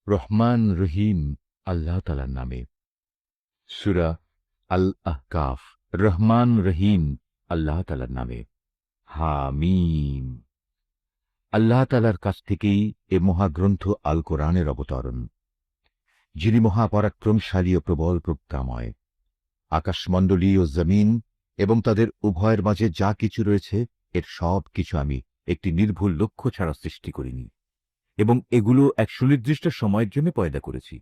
রহমান রহিম আল্লাহ তাআলার নামে। সূরা আল আহকাফ। রহমান রহিম আল্লাহ তাআলার নামে। হামিম। আল্লাহ তাআলার কাছ থেকেই এ মহাগ্রন্থ আল কোরআনের অবতরণ, যিনি মহাপরাক্রমশালী ও প্রবল প্রজ্ঞাময়। আকাশমণ্ডলী ও জমিন এবং তাদের উভয়ের মাঝে যা কিছু রয়েছে, এর সব কিছু আমি একটি নির্ভুল লক্ষ্য ছাড়া সৃষ্টি করিনি, এবং এগুলো এক সুনির্দিষ্ট সময়ের জন্য পয়দা করেছি।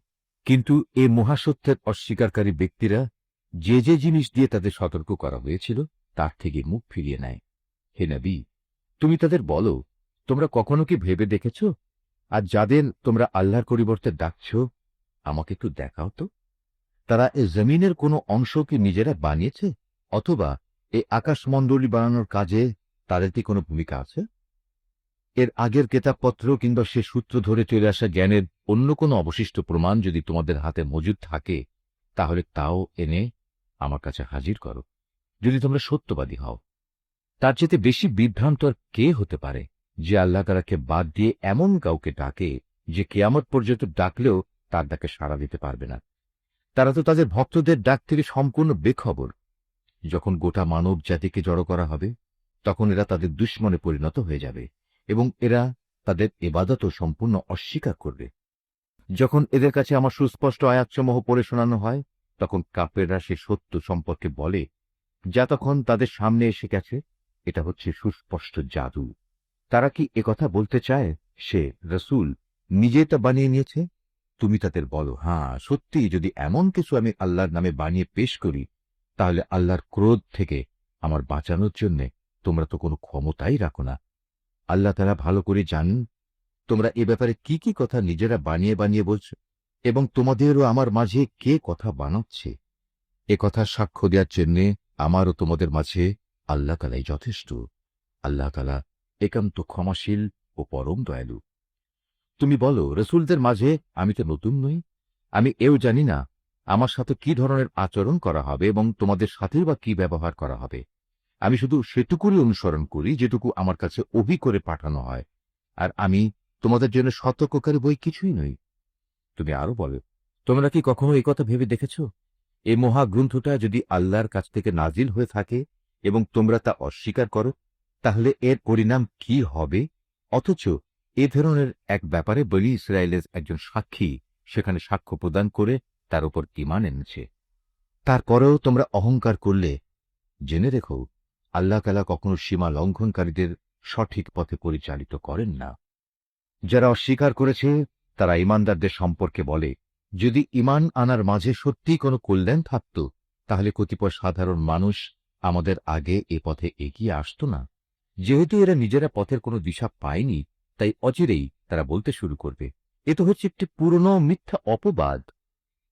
কিন্তু এ মহাসত্যের অস্বীকারী ব্যক্তিরা যে যে জিনিস দিয়ে তাদের সতর্ক করা হয়েছিল তার থেকে মুখ ফিরিয়ে নেয়। হে নবী, তুমি তাদের বলো, তোমরা কখনো কি ভেবে দেখেছ, আর যাদের তোমরা আল্লাহর পরিবর্তে ডাকছ, আমাকে একটু দেখাও তো, তারা এ জমিনের কোনো অংশ কি নিজেরা বানিয়েছে, অথবা এই আকাশমণ্ডলী বানানোর কাজে তাদের কি কোনো ভূমিকা আছে? এর আগের কেতাবপত্র কিংবা সে সূত্র ধরে চলে আসা জ্ঞানের অন্য কোনো অবশিষ্ট প্রমাণ যদি তোমাদের হাতে মজুদ থাকে, তাহলে তাও এনে আমার কাছে হাজির করো, যদি তোমরা সত্যবাদী হও। তার চেয়ে বেশি বিভ্রান্ত আর কে হতে পারে, যে আল্লাহ তাআলাকে বাদ দিয়ে এমন কাউকে ডাকে যে কিয়ামত পর্যন্ত ডাকলেও তার ডাকে সাড়া দিতে পারবে না। তারা তো তাদের ভক্তদের ডাক থেকে সম্পূর্ণ বেখবর। যখন গোটা মানব জাতিকে জড়ো করা হবে, তখন এরা তাদের দুশমনে পরিণত হয়ে যাবে, এবং এরা তাদের ইবাদতও সম্পূর্ণ অস্বীকার করবে। যখন এদের কাছে আমার সুস্পষ্ট আয়াতসমূহ পড়ে শোনানো হয়, তখন কাফেররা সে সত্য সম্পর্কে বলে, যা তখন তাদের সামনে এসে গেছে, এটা হচ্ছে সুস্পষ্ট জাদু। তারা কি একথা বলতে চায় সে রসূল নিজে তা বানিয়ে নিয়েছে? তুমি তাদের বলো, হ্যাঁ সত্যি, যদি এমন কিছু আমি আল্লাহর নামে বানিয়ে পেশ করি, তাহলে আল্লাহর ক্রোধ থেকে আমার বাঁচানোর জন্য তোমরা তো কোনো ক্ষমতাই রাখো না। আল্লাহ তাআলা ভালো করে জানেন তোমরা এ ব্যাপারে কি কি কথা নিজেরা বানিয়ে বানিয়ে বলছ, এবং তোমাদেরও আমার মাঝে কে কথা বানাচ্ছে। এ কথা সাক্ষ্য দেওয়ার জন্য আমারও তোমাদের মাঝে আল্লাহ তাআলাই যথেষ্ট। আল্লাহ তাআলা একান্ত ক্ষমাশীল ও পরম দয়ালু। তুমি বলো, রসূলদের মাঝে আমি তো নতুন নই, আমি এও জানি না আমার সাথে কি ধরনের আচরণ করা হবে এবং তোমাদের সাথেও বা কি ব্যবহার করা হবে। আমি শুধু সেটুকুরই অনুসরণ করি যেটুকু আমার কাছে ওহী করে পাঠানো হয়, আর আমি তোমাদের জন্য সতর্ককারী বই কিছুই নই। তুমি আরো বলো, তোমরা কি কখনো এই কথা ভেবে দেখেছ, এই মহাগ্রন্থটা যদি আল্লাহর কাছ থেকে নাজিল হয়ে থাকে এবং তোমরা তা অস্বীকার করো, তাহলে এর পরিণাম কি হবে? অথচ এ ধরনের এক ব্যাপারে বনী ইসরায়েলের একজন সাক্ষী সেখানে সাক্ষ্য প্রদান করে তার উপর ঈমান এনেছে। তারপরেও তোমরা অহংকার করলে জেনে রেখো, আল্লাহ তাআলা কখনো সীমা লঙ্ঘনকারীদের সঠিক পথে পরিচালিত করেন না। যারা অস্বীকার করেছে তারা ঈমানদারদের সম্পর্কে বলে, যদি ঈমান আনার মাঝে সত্যিই কোনো কল্যাণ থাকত, তাহলে কতিপয় সাধারণ মানুষ আমাদের আগে এ পথে এগিয়ে আসত না। যেহেতু এরা নিজেরা পথের কোনো দিশা পায়নি, তাই অচিরেই তারা বলতে শুরু করবে, এ তো হচ্ছে একটি পুরনো মিথ্যা অপবাদ।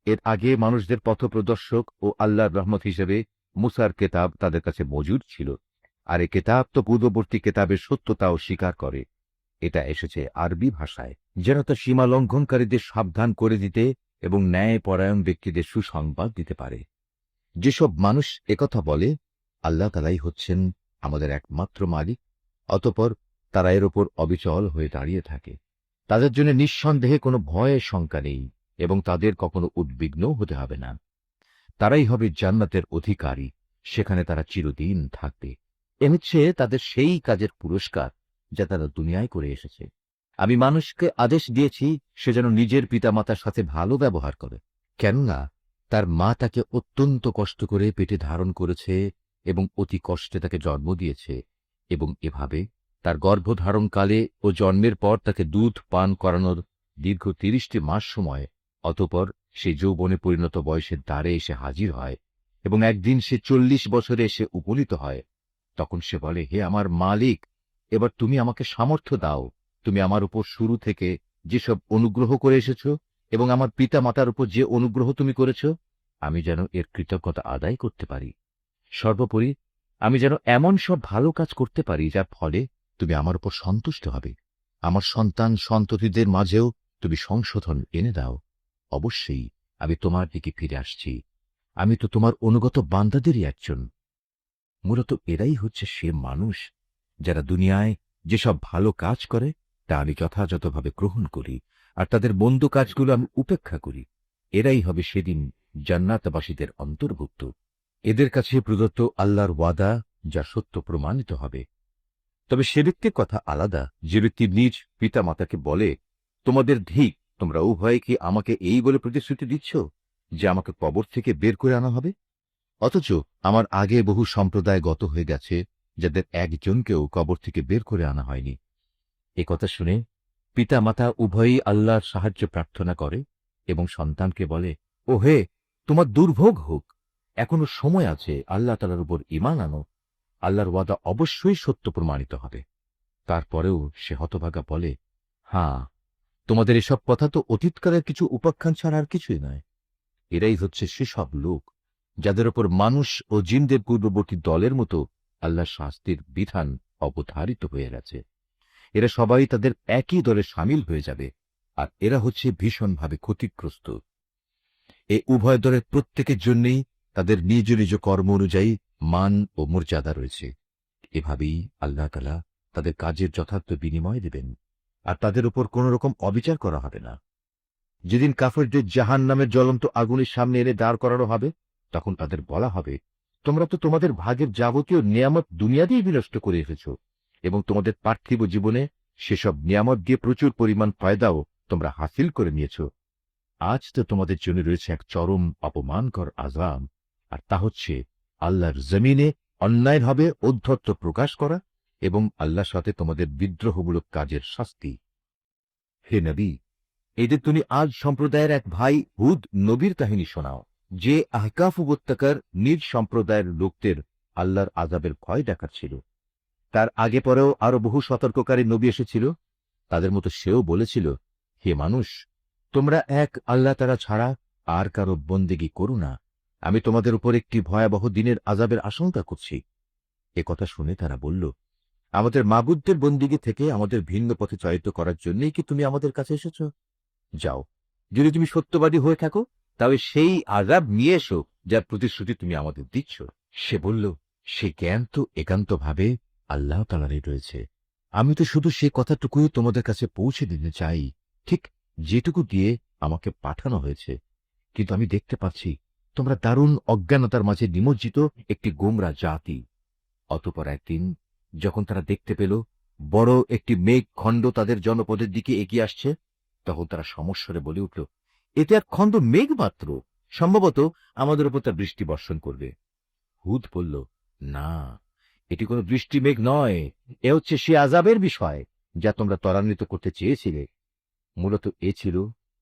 এর আগে মানুষদের পথপ্রদর্শক ও আল্লাহর রহমত হিসেবে মুসার কেতাব তাদের কাছে মজুদ ছিল, আর এ কেতাব তো পূর্ববর্তী কেতাবের সত্যতাও স্বীকার করে। এটা এসেছে আরবি ভাষায়, যেন তা সীমা লঙ্ঘনকারীদের সাবধান করে দিতে এবং ন্যায় পরায়ণ ব্যক্তিদের সুসংবাদ দিতে পারে। যেসব মানুষ একথা বলে আল্লাহ তাআলাই হচ্ছেন আমাদের একমাত্র মালিক, অতঃপর তারা এর ওপর অবিচল হয়ে দাঁড়িয়ে থাকে, তাদের জন্য নিঃসন্দেহে কোনো ভয়ের শঙ্কা নেই এবং তাদের কখনো উদ্বিগ্নও হতে হবে না। তারাই হবে জান্নাতের অধিকারী, সেখানে তারা চিরদিন থাকবে। এ হচ্ছে তাদের সেই কাজের পুরস্কার যা তারা দুনিয়ায় করে এসেছে। আমি মানুষকে আদেশ দিয়েছি সে যেন নিজের পিতামাতার সাথে ভালো ব্যবহার করে, কেননা তার মা তাকে অত্যন্ত কষ্ট করে পেটে ধারণ করেছে এবং অতি কষ্টে তাকে জন্ম দিয়েছে, এবং এভাবে তার গর্ভধারণকালে ও জন্মের পর তাকে দুধ পান করানোর দীর্ঘ ৩০টি মাস সময়, অতঃপর সে যৌবনে পরিণত বয়সের দ্বারে এসে হাজির হয়, এবং একদিন সে ৪০ বছরে এসে উপনীত হয়। তখন সে বলে, হে আমার মালিক, এবার তুমি আমাকে সামর্থ্য দাও। তুমি আমার উপর শুরু থেকে যেসব অনুগ্রহ করে এসেছ এবং আমার পিতা মাতার উপর যে অনুগ্রহ তুমি করেছ, আমি যেন এর কৃতজ্ঞতা আদায় করতে পারি। সর্বোপরি আমি যেন এমন সব ভালো কাজ করতে পারি যার ফলে তুমি আমার উপর সন্তুষ্ট হবে। আমার সন্তান সন্ততিদের মাঝেও তুমি সংশোধন এনে দাও। অবশ্যই আমি তোমার দিকে ফিরে আসছি। আমি তো তোমার অনুগত বান্দাদেরই একজন। মূলত এরাই হচ্ছে সে মানুষ যারা দুনিয়ায় যেসব ভালো কাজ করে তা আমি যথাযথভাবে গ্রহণ করি, আর তাদের মন্দ কাজগুলো আমি উপেক্ষা করি, এরাই হবে সেদিন জান্নাতবাসীদের অন্তর্ভুক্ত। এদের কাছে প্রদত্ত আল্লাহর ওয়াদা যা সত্য প্রমাণিত হবে। তবে সে ব্যক্তির কথা আলাদা, যে ব্যক্তি নিজ পিতা মাতাকে বলে, তোমাদের ধিক, তোমরা উভয়ে কি আমাকে এই বলে প্রতিশ্রুতি দিচ্ছ যে আমাকে কবর থেকে বের করে আনা হবে, অথচ আমার আগে বহু সম্প্রদায় গত হয়ে গেছে যাদের একজনকেও কবর থেকে বের করে আনা হয়নি। এ কথা শুনে পিতা মাতা উভয়ই আল্লাহর সাহায্য প্রার্থনা করে এবং সন্তানকে বলে, ও হে, তোমার দুর্ভোগ হোক, এখনো সময় আছে, আল্লাহ তাআলার উপর ঈমান আনো, আল্লাহর ওয়াদা অবশ্যই সত্য প্রমাণিত হবে। তারপরেও সে হতভাগা বলে, হ্যাঁ, তোমাদের এসব কথা তো অতীতকালের কিছু উপাখ্যান ছাড়া আর কিছুই নয়। এরাই হচ্ছে সেসব লোক যাদের ওপর মানুষ ও জিনদের পূর্ববর্তী দলের মতো আল্লাহর শাস্তির বিধান অবধারিত হয়ে গেছে। এরা সবাই তাদের একই দলে সামিল হয়ে যাবে, আর এরা হচ্ছে ভীষণভাবে ক্ষতিগ্রস্ত। এ উভয় দলের প্রত্যেকের জন্যই তাদের নিজ নিজ কর্ম অনুযায়ী মান ও মর্যাদা রয়েছে। এভাবেই আল্লাহ তাআলা তাদের কাজের যথার্থ বিনিময় দেবেন, আর তাদের উপর কোন রকম অবিচার করা হবে না। যেদিন কাফেরদের জাহান্নামের জ্বলন্ত আগুনের সামনে এনে দাঁড় করানো হবে, তখন তাদের বলা হবে, তোমরা তো তোমাদের ভাগের যাবতীয় নিয়ামত দুনিয়াতেই বিনষ্ট করে এসেছ, এবং তোমাদের পার্থিব জীবনে সেসব নিয়ামত দিয়ে প্রচুর পরিমাণ ফায়দাও তোমরা হাসিল করে নিয়েছ। আজ তো তোমাদের জন্য রয়েছে এক চরম অপমানকর আযাব, আর তা হচ্ছে আল্লাহর জমিনে অন্যায়ের হবে ঔদ্ধত্য প্রকাশ করা এবং আল্লাহর সাথে তোমাদের বিদ্রোহমূলক কাজের শাস্তি। হে নবী, এদের তুমি আজ সম্প্রদায়ের এক ভাই হুদ নবীর কাহিনী শোনাও, যে আহকাফ উপত্যকার নিজ সম্প্রদায়ের লোকদের আল্লাহর আযাবের ভয় দেখাচ্ছিল। তার আগে পরেও আরো বহু সতর্ককারী নবী এসেছিল। তাদের মতো সেও বলেছিল, হে মানুষ, তোমরা এক আল্লাহ তাআলা ছাড়া আর কারো বন্দেগী করো না, আমি তোমাদের উপর একটি ভয়াবহ দিনের আযাবের আশঙ্কা করছি। এ কথা শুনে তারা বলল, আমাদের মাবুদদের বন্দেগী থেকে আমাদের ভিন্ন পথে চয়িত করার জন্যই কি তুমি আমাদের কাছে এসেছ? যাও, যদি তুমি সত্যবাদী হয়ে থাকো, তবে সেই আযাব নিয়ে এসো যার প্রতিশ্রুতি তুমি আমাদের দিচ্ছ। সে বলল, সে জ্ঞান তো একান্তভাবে আল্লাহ তাআলারই রয়েছে। আমি তো শুধু সে কথাটুকুই তোমাদের কাছে পৌঁছে দিতে চাই, ঠিক যেটুকু দিয়ে আমাকে পাঠানো হয়েছে। কিন্তু আমি দেখতে পাচ্ছি তোমরা দারুণ অজ্ঞানতার মাঝে নিমজ্জিত একটি গোমরা জাতি। অতঃপর একদিন যখন তারা দেখতে পেল বড় একটি মেঘ খণ্ড তাদের জনপদের দিকে এগিয়ে আসছে, তখন তারা সমস্বরে বলে উঠল, এতে এক খণ্ড মেঘ মাত্র, সম্ভবত আমাদের উপর তার বৃষ্টি বর্ষণ করবে। হুদ বলল, না, এটি কোনো বৃষ্টি মেঘ নয়, এ হচ্ছে সে আযাবের বিষয় যা তোমরা ত্বরান্বিত করতে চেয়েছিলে। মূলত এ ছিল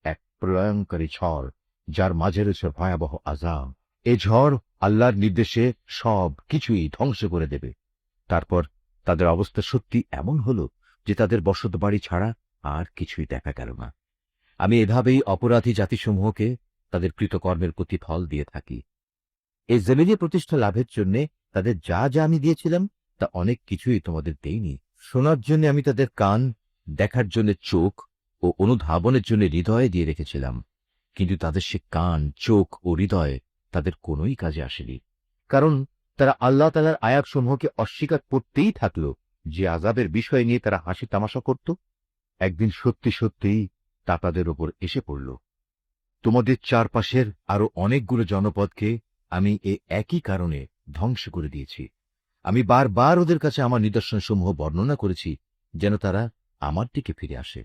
এক প্রলয়ঙ্কারী ঝড়, যার মাঝে রয়েছে ভয়াবহ আযাব। এ ঝড় আল্লাহর নির্দেশে সব কিছুই ধ্বংস করে দেবে। তারপর তাদের অবস্থা সত্যি এমন হলো যে তাদের বসত বাড়ি ছাড়া আর কিছুই দেখা গেল না। আমি এভাবেই অপরাধী জাতিসমূহকে তাদের কৃতকর্মের প্রতিফল দিয়ে থাকি। এই জমিনে প্রতিষ্ঠা লাভের জন্য তাদের যা যা আমি দিয়েছিলাম তা অনেক কিছুই তোমাদের দেইনি। শোনার জন্য আমি তাদের কান, দেখার জন্য চোখ ও অনুধাবনের জন্য হৃদয় দিয়ে রেখেছিলাম, কিন্তু তাদের সে কান, চোখ ও হৃদয় তাদের কোনোই কাজে আসেনি, কারণ তারা আল্লাহ তাআলার আয়াতসমূহকে অস্বীকার করতেই থাকলো। যে আযাবের বিষয় নিয়ে তারা হাসি তামাশা করত, একদিন সত্যি সত্যিই তা তাদের ওপর এসে পড়ল। তোমাদের চারপাশের আরো অনেকগুলো জনপদকে আমি একই কারণে ধ্বংস করে দিয়েছি। আমি বারবার ওদের কাছে আমার নিদর্শনসমূহ বর্ণনা করেছি যেন তারা আমার দিকে ফিরে আসে।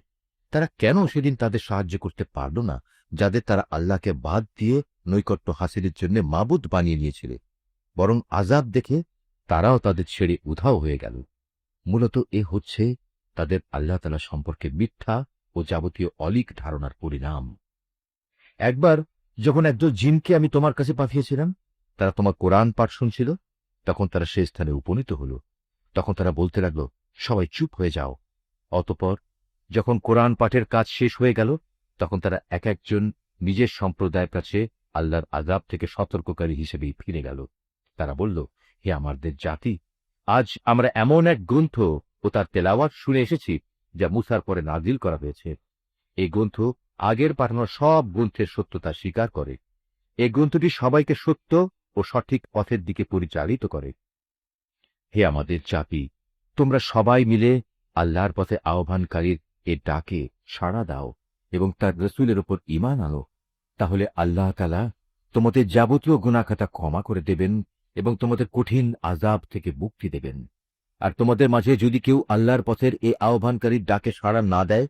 তারা কেন সেদিন তাদের সাহায্য করতে পারল না, যাদের তারা আল্লাহকে বাদ দিয়ে নৈকট্য হাসিলের জন্য মাবুদ বানিয়ে নিয়েছিল? বরং আযাব দেখে তারাও তাদের ছেড়ে উধাও হয়ে গেল। মূলত এ হচ্ছে তাদের আল্লাহ তাআলা সম্পর্কে মিথ্যা ও যাবতীয় অলীক ধারণার পরিণাম। একবার যখন একদল জিনকে আমি তোমার কাছে পাঠিয়েছিলাম, তারা তোমার কোরআন পাঠ শুনছিল, তখন তারা সে স্থানে উপনীত হল। তখন তারা বলতে লাগলো, সবাই চুপ হয়ে যাও। অতঃপর যখন কোরআন পাঠের কাজ শেষ হয়ে গেল, তখন তারা এক একজন নিজের সম্প্রদায়ের কাছে আল্লাহর আযাব থেকে সতর্ককারী হিসেবেই ফিরে গেল। তারা বলল, হে আমাদের জাতি, আজ আমরা এমন এক গ্রন্থ ও তার তেলাওয়াত শুনে এসেছি যা মূসার পরে নাজিল করা হয়েছে। এই গ্রন্থ আগের পাঠানো সব গ্রন্থের সত্যতা স্বীকার করে। এই গ্রন্থটি সবাইকে সত্য ও সঠিক পথের দিকে পরিচালিত করে। হে আমাদের জাতি, তোমরা সবাই মিলে আল্লাহর পথে আহ্বানকারীর এ ডাকে সাড়া দাও এবং তার রসুলের উপর ঈমান আনো, তাহলে আল্লাহ তাআলা তোমাদের যাবতীয় গুনাহখাতা ক্ষমা করে দেবেন এবং তোমাদের কঠিন আযাব থেকে মুক্তি দেবেন। আর তোমাদের মাঝে যদি কেউ আল্লাহর পথের এই আহ্বানকারীর ডাকে সাড়া না দেয়,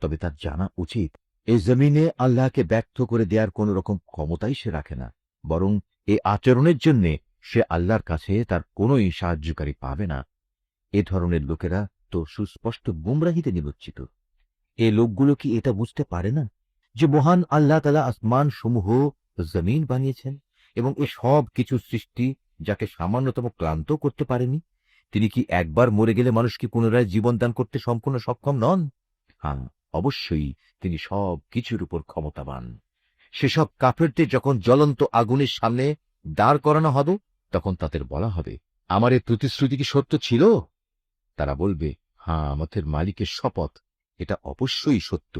তবে তার জানা উচিত এই জমিনে আল্লাহকে ব্যর্থ করে দেওয়ার কোন রকম ক্ষমতাই সে রাখে না, বরং এই আচরণের জন্য সে আল্লাহর কাছে তার কোনই সাহায্যকারী পাবে না। এ ধরনের লোকেরা তো সুস্পষ্ট গুমরাহিতে নিমজ্জিত। এ লোকগুলো কি এটা বুঝতে পারে না যে মহান আল্লাহ তাআলা আসমান সমূহ, জমিন বানিয়েছেন এবং এ সব কিছু সৃষ্টি যাকে সামান্যতম ক্লান্ত করতে পারেনি? তিনি কি একবার মরে গেলে মানুষকে পুনরায় জীবন দান করতে সম্পূর্ণ সক্ষম নন? হ্যাঁ, অবশ্যই তিনি সব কিছুর উপর ক্ষমতাবান। সেসব কাফেরদের যখন জ্বলন্ত আগুনের সামনে দাঁড় করানো হবে, তখন তাদের বলা হবে, আমার এই প্রতিশ্রুতি কি সত্য ছিল? তারা বলবে, হ্যাঁ, আমাদের মালিকের শপথ, এটা অবশ্যই সত্য।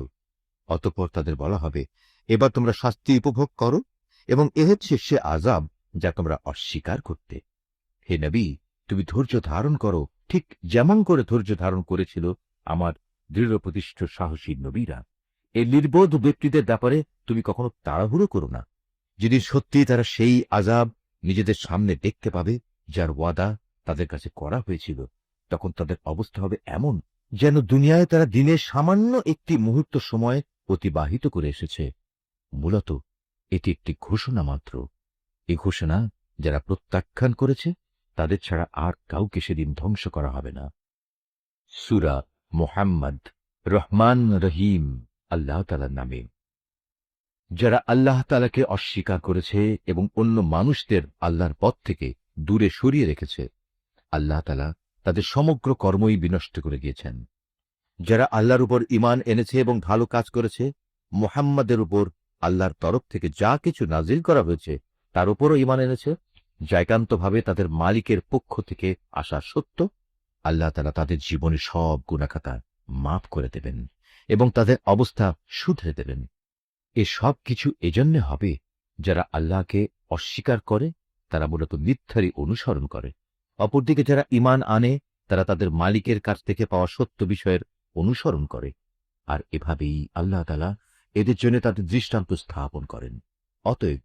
অতঃপর তাদের বলা হবে, এবার তোমরা শাস্তি উপভোগ করো, এবং এ হচ্ছে সে আযাব যা তোমরা অস্বীকার করতে। হে নবী, তুমি ধৈর্য ধারণ করো, ঠিক যেমন করে ধৈর্য ধারণ করেছিল আমার দৃঢ় প্রতিষ্ঠ সাহসী নবীরা। এই নির্বোধ ব্যক্তিদের ব্যাপারে তুমি কখনো তাড়াহুড়ো করো না। যেদিন সত্যি তারা সেই আযাব নিজেদের সামনে দেখতে পাবে যার ওয়াদা তাদের কাছে করা হয়েছিল, তখন তাদের অবস্থা হবে এমন যেন দুনিয়ায় তারা দিনের সামান্য একটি মুহূর্ত সময় অতিবাহিত করে এসেছে। মূলত এটি একটি ঘোষণা মাত্র। এই ঘোষণা যারা প্রত্যাখ্যান করেছে তাদের ছাড়া আর কাউকে সেদিন ধ্বংস করা হবে না। সূরা মুহাম্মদ, রহমান রহিম আল্লাহ তাআলার নামে। যারা আল্লাহ তাআলাকে অস্বীকার করেছে এবং অন্য মানুষদের আল্লাহর পথ থেকে দূরে সরিয়ে রেখেছে, আল্লাহ তাআলা তাদের সমগ্র কর্মই বিনষ্ট করে দিয়েছেন। যারা আল্লাহর উপর ঈমান এনেছে এবং ভালো কাজ করেছে, মুহাম্মাদের উপর আল্লাহর তরফ থেকে যা কিছু নাজিল করা হয়েছে তার উপরও ঈমান এনেছে, যা একান্তভাবে তাদের মালিকের পক্ষ থেকে আসা সত্য, আল্লাহ তাআলা তাদের জীবনের সব গুনাহখাতা মাফ করে দেবেন এবং তাদের অবস্থা শুধরে দেবেন। এ সব কিছু এজন্য হবে যারা আল্লাহকে অস্বীকার করে, তারা মূলত মিথ্যারই অনুসরণ করে। অপরদিকে যারা ঈমান আনে, তারা তাদের মালিকের কাছ থেকে পাওয়া সত্য বিষয়ের অনুসরণ করে, আর এভাবেই আল্লাহ তাআলা এদের জন্য তাদের দৃষ্টান্ত স্থাপন করেন। অতএব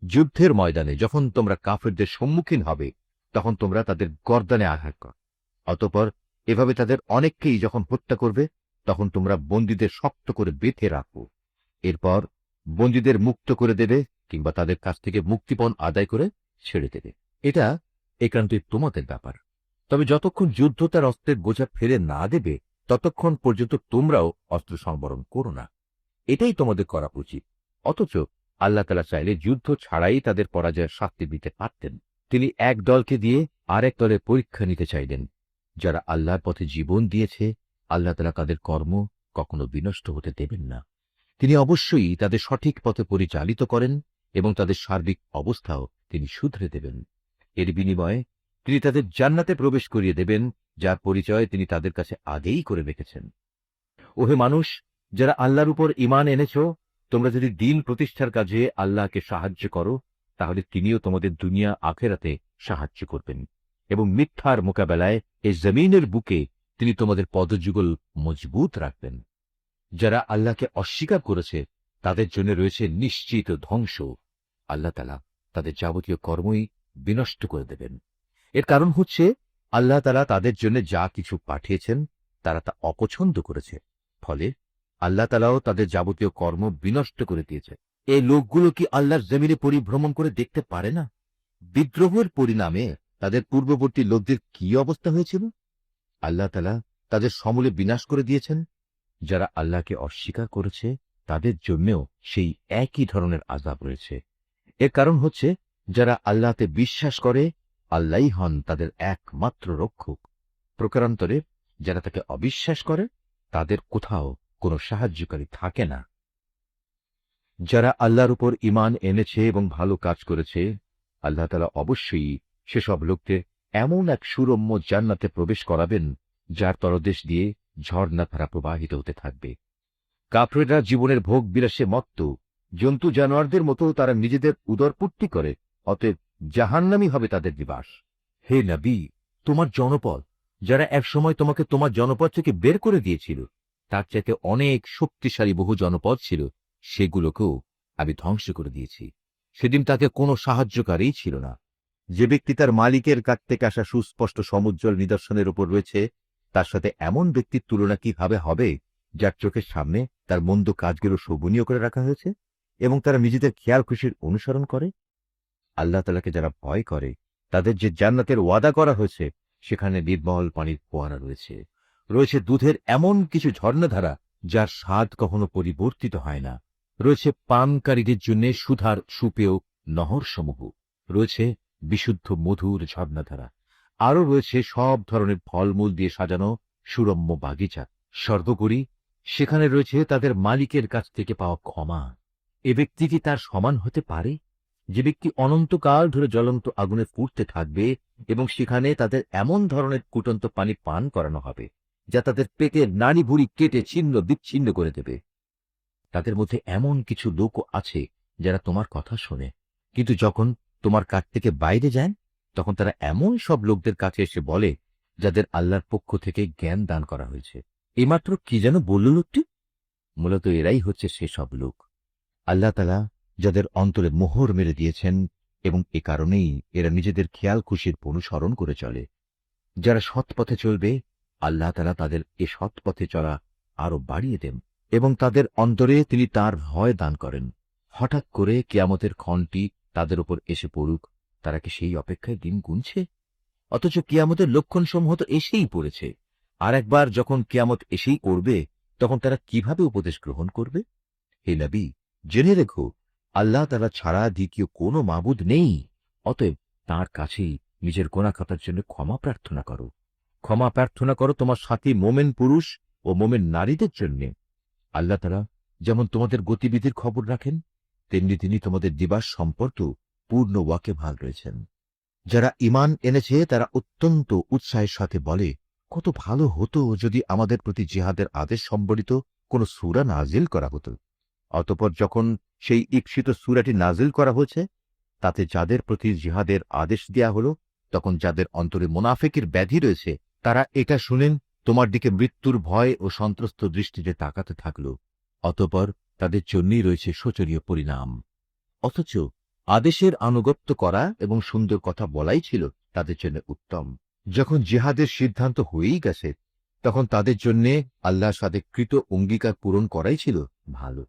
যুদ্ধের ময়দানে যখন তোমরা কাফেরদের সম্মুখীন হবে, তখন তোমরা তাদের গর্দানে আঘাত কর। অতঃপর এভাবে তাদের অনেককেই যখন হত্যা করবে, তখন তোমরা বন্দীদের শক্ত করে বেঁধে রাখো। এরপর বন্দীদের মুক্ত করে দেবে কিংবা তাদের কাছ থেকে মুক্তিপণ আদায় করে ছেড়ে দেবে। এটা একান্তই তোমাদের ব্যাপার। তবে যতক্ষণ যুদ্ধ তার অস্ত্রের বোঝা ফেলে না দেবে, ততক্ষণ পর্যন্ত তোমরাও অস্ত্র সংবরণ করো না। এটাই তোমাদের করা উচিত। অথচ আল্লাহ তাআলা চাইলে যুদ্ধ ছাড়াই তাদের পরাজয়ের শাস্তি দিতে পারতেন। তিনি এক দলকে দিয়ে আরেক দলের পরীক্ষা নিতে চাইলেন। যারা আল্লাহর পথে জীবন দিয়েছে, আল্লাহ তাআলা তাদের কর্ম কখনো বিনষ্ট হতে দেবেন না। তিনি অবশ্যই তাদের সঠিক পথে পরিচালিত করেন এবং তাদের সার্বিক অবস্থাও তিনি শুধরে দেবেন। এর বিনিময়ে তিনি তাদের জান্নাতে প্রবেশ করিয়ে দেবেন, যার পরিচয় তিনি তাদের কাছে আগেই করে রেখেছেন। ওহে মানুষ, যারা আল্লাহর উপর ঈমান এনেছ, তোমরা যদি দ্বীন প্রতিষ্ঠার কাজে আল্লাহকে সাহায্য করো, তাহলে তিনিও তোমাদের দুনিয়া আখেরাতে সাহায্য করবেন এবং মিথ্যার মোকাবেলায় এই জমিনের বুকে তিনি তোমাদের পদযুগল মজবুত রাখবেন। যারা আল্লাহকে অস্বীকার করেছে, তাদের জন্য রয়েছে নিশ্চিত ধ্বংস। আল্লাহ তাআলা তাদের যাবতীয় কর্মই বিনষ্ট করে দেবেন। এর কারণ হচ্ছে আল্লাহ তাআলা তাদের জন্য যা কিছু পাঠিয়েছেন তারা তা অপছন্দ করেছে, ফলে আল্লাহ তাআলাও তাদের যাবতীয় কর্ম বিনষ্ট করে দিয়েছে। এই লোকগুলো কি আল্লাহর জমিনে পরিভ্রমণ করে দেখতে পারে না? বিদ্রোহের পরিণামে তাদের পূর্ববর্তী লোকদের কি অবস্থা হয়েছিল? আল্লাহ তাআলা তাদের সমূলে বিনাশ করে দিয়েছেন। যারা আল্লাহকে অস্বীকার করেছে, তাদের জন্যও সেই একই ধরনের আযাব রয়েছে। এর কারণ হচ্ছে যারা আল্লাহতে বিশ্বাস করে, আল্লাহই হন তাদের একমাত্র রক্ষক। প্রকারান্তরে যারা তাকে অবিশ্বাস করে, তাদের কোথাও কোনো সাহায্যকারী থাকে না। যারা আল্লাহর উপর ঈমান এনেছে এবং ভালো কাজ করেছে, আল্লাহ তাআলা অবশ্যই সেসব লোকদের এমন এক সুরম্য জান্নাতে প্রবেশ করাবেন, যার তলদেশ দিয়ে ঝর্ণা ধারা প্রবাহিত হতে থাকবে। কাফেররা জীবনের ভোগ বিলাসে মত্ত, জন্তু জানোয়ারদের মতো তারা নিজেদের উদরপূর্তি করে, অতএব জাহান্নামই হবে তাদের নিবাস। হে নবী, তোমার জনপদ যারা একসময় তোমাকে তোমার জনপদ থেকে বের করে দিয়েছিল, তার চাইতে অনেক শক্তিশালী বহু জনপদ ছিল, সেগুলোকেও আমি ধ্বংস করে দিয়েছি। সেদিন তাকে কোনো সাহায্যকারী ছিল না। যে ব্যক্তি তার মালিকের কাছ থেকে আসা সুস্পষ্ট সমুজ্জ্বল নিদর্শনের উপর রয়েছে, তার সাথে এমন ব্যক্তির তুলনা কিভাবে হবে যার চোখের সামনে তার মন্দ কাজগুলো শোভনীয় করে রাখা হয়েছে এবং তারা নিজেদের খেয়াল খুশির অনুসরণ করে? আল্লাহ তাআলাকে যারা ভয় করে, তাদের যে জান্নাতের ওয়াদা করা হয়েছে, সেখানে নির্মল পানির ফোয়ারা রয়েছে, রয়েছে দুধের এমন কিছু ঝর্ণাধারা যার স্বাদ কখনো পরিবর্তিত হয় না, রয়েছে পানকারীদের জন্য সুধার সুপেয় নহর সমূহ, রয়েছে বিশুদ্ধ মধুর ঝর্ণাধারা, আরও রয়েছে সব ধরনের ফলমূল দিয়ে সাজানো সুরম্য বাগিচা। সর্বোপরি সেখানে রয়েছে তাদের মালিকের কাছ থেকে পাওয়া ক্ষমা। এ ব্যক্তি কি তার সমান হতে পারে? যে ব্যক্তি অনন্তকাল ধরে জ্বলন্ত আগুনে পুড়তে থাকবে এবং সেখানে তাদের এমন ধরনের কুটন্ত পানি পান করানো হবে যা তাদের পেটের নাড়ি ভুড়ি কেটে ছিন্ন বিচ্ছিন্ন করে দেবে। তাদের মধ্যে এমন কিছু লোকও আছে যারা তোমার কথা শোনে, কিন্তু যখন তোমার কাছ থেকে বাইরে যায়, তখন তারা এমন সব লোকদের কাছে এসে বলে যাদের আল্লাহর পক্ষ থেকে জ্ঞান দান করা হয়েছে। এইমাত্র কি যেন বলল লোকটি? মূলত এরাই হচ্ছে সেসব লোক আল্লাহ তাআলা যাদের অন্তরে মোহর মেরে দিয়েছেন, এবং এ কারণেই এরা নিজেদের খেয়াল খুশির অনুসরণ করে চলে। যারা সৎ পথে চলবে, আল্লাহ তাআলা তাদের এ সৎ পথে চলা আরো বাড়িয়ে দেন এবং তাদের অন্তরে তিনি তার ভয় দান করেন। হঠাৎ করে কিয়ামতের ক্ষণটি তাদের উপর এসে পড়ুক, তারা কি সেই অপেক্ষায় দিন গুনছে? অথচ কিয়ামতের লক্ষণসমূহ তো এসেই পড়েছে। আর একবার যখন কিয়ামত এসেই করবে, তখন তারা কিভাবে উপদেশ গ্রহণ করবে? হে নবী, জেনে রেখো, আল্লাহ তাআলা ছাড়া দ্বিতীয় কোনো মাবুদ নেই। অতএব তাঁর কাছেই নিজের গুনাহ খাতার জন্য ক্ষমা প্রার্থনা করো। ক্ষমা প্রার্থনা করো তোমার সাথী মোমেন পুরুষ ও মোমেন নারীদের জন্য। আল্লাহ তাআলা যেমন তোমাদের গতিবিধির খবর রাখেন, তেমনি তিনি তোমাদের দিবাস সম্পর্কেও পূর্ণ ওয়াকিবহাল রয়েছেন। যারা ঈমান এনেছে তারা অত্যন্ত উৎসাহের সাথে বলে, কত ভালো হতো যদি আমাদের প্রতি জিহাদের আদেশ সম্বলিত কোনো সূরা নাজিল করা হতো। অতঃপর যখন সেই ঈপ্সিত সূরাটি নাজিল করা হয়েছে, তাতে যাদের প্রতি জিহাদের আদেশ দেয়া হলো, তখন যাদের অন্তরে মুনাফিকের ব্যাধি রয়েছে, তারা এটা শুনেন তোমার দিকে মৃত্যুর ভয় ও সন্ত্রস্ত দৃষ্টিতে তাকাতে থাকল। অতঃপর তাদের জন্যই রয়েছে শোচনীয় পরিণাম। অথচ আদেশের আনুগত্য করা এবং সুন্দর কথা বলাই ছিল তাদের জন্য উত্তম। যখন জিহাদের সিদ্ধান্ত হয়েই গেছে, তখন তাদের জন্য আল্লাহর সাথে কৃত অঙ্গীকার পূরণ করাই ছিল ভালো।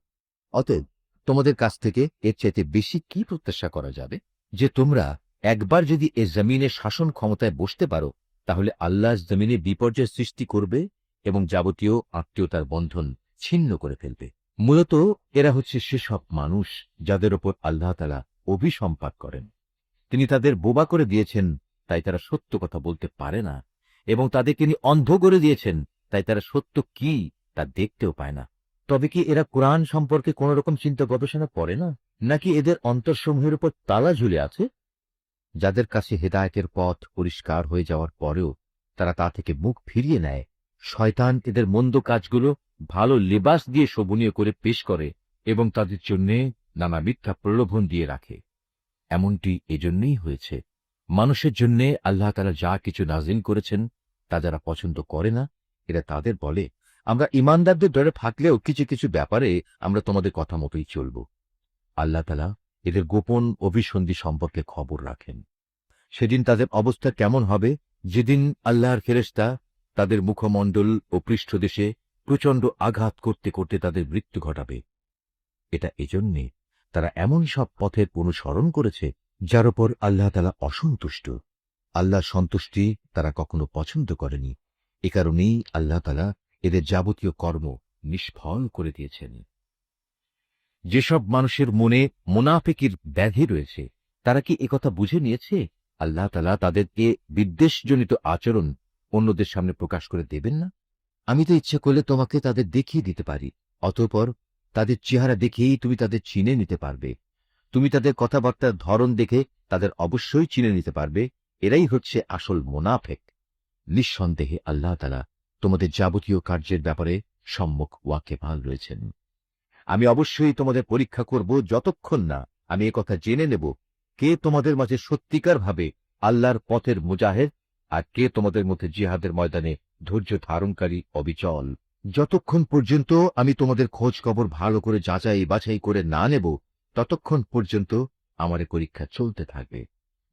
অতএব তোমাদের কাছ থেকে এর চাইতে বেশি কি প্রত্যাশা করা যাবে? যে তোমরা একবার যদি এ জমিনে শাসন ক্ষমতায় বসতে পারো, তাহলে আল্লাহ জমিনে বিপর্যয় সৃষ্টি করবে এবং যাবতীয় আত্মীয়তার বন্ধন ছিন্ন করে ফেলবে। মূলত এরা হচ্ছে সেসব মানুষ যাদের ওপর আল্লাহ তাআলা অভিসম্পাত করেন। তিনি তাদের বোবা করে দিয়েছেন, তাই তারা সত্য কথা বলতে পারে না, এবং তাদের তিনি অন্ধ করে দিয়েছেন, তাই তারা সত্য কি তা দেখতেও পায় না। তবে কি এরা কোরআন সম্পর্কে কোন রকম চিন্তা গবেষণা করে না? নাকি এদের অন্তরসমূহের উপর তালা ঝুলে আছে? যাদের কাছে হেদায়েতের পথ পরিষ্কার হয়ে যাওয়ার পরেও তারা তা থেকে মুখ ফিরিয়ে নেয়, শয়তান এদের মন্দ কাজগুলো ভালো লেবাস দিয়ে শোভনীয় করে পেশ করে এবং তাদের জন্য নানা মিথ্যা প্রলোভন দিয়ে রাখে। এমনটি এজন্যই হয়েছে, মানুষের জন্য আল্লাহ তাআলা যা কিছু নাজিল করেছেন তা যারা পছন্দ করে না, এরা তাদের বলে, আমরা ঈমানদারদের দরে থাকলেও কিছু কিছু ব্যাপারে আমরা তোমাদের কথা মতোই চলব। আল্লাহ তাআলা এদের গোপন অভিসন্ধি সম্পর্কে খবর রাখেন। সেদিন তাদের অবস্থা কেমন হবে, যেদিন আল্লাহর ফেরেশতা তাদের মুখমণ্ডল ও পৃষ্ঠদেশে প্রচণ্ড আঘাত করতে করতে তাদের মৃত্যু ঘটাবে। এটা এজন্যে তারা এমন সব পথের অনুসরণ করেছে যার উপর আল্লাহ তাআলা অসন্তুষ্ট। আল্লাহর সন্তুষ্টি তারা কখনো পছন্দ করেনি। এ কারণেই আল্লাহ তাআলা এদের যাবতীয় কর্ম নিষ্ফল করে দিয়েছেন। যেসব মানুষের মনে মুনাফিকির ব্যাধি রয়েছে, তারা কি একথা বুঝে নিয়েছে আল্লাহ তাআলা তাদেরকে বিদ্বেষজনিত আচরণ অন্যদের সামনে প্রকাশ করে দেবেন না? আমি তো ইচ্ছে করলে তোমাকে তাদের দেখিয়ে দিতে পারি, অতঃপর তাদের চেহারা দেখেই তুমি তাদের চিনে নিতে পারবে। তুমি তাদের কথাবার্তার ধরন দেখে তাদের অবশ্যই চিনে নিতে পারবে। এরাই হচ্ছে আসল মুনাফিক। নিঃসন্দেহে আল্লাহ তাআলা তোমাদের যাবতীয় কার্যের ব্যাপারে সম্যক ওয়াকিবহাল রয়েছেন। আমি অবশ্যই তোমাদের পরীক্ষা করব, যতক্ষণ না আমি একথা জেনে নেব কে তোমাদের মাঝে সত্যিকার ভাবে আল্লাহর পথের মুজাহিদ আর কে তোমাদের মধ্যে জিহাদের ময়দানে ধৈর্য ধারণকারী অবিচল যতক্ষণ পর্যন্ত আমি তোমাদের খোঁজ খবর ভালো করে যাচাই বাছাই করে না নেব, ততক্ষণ পর্যন্ত আমার এ পরীক্ষা চলতে থাকবে।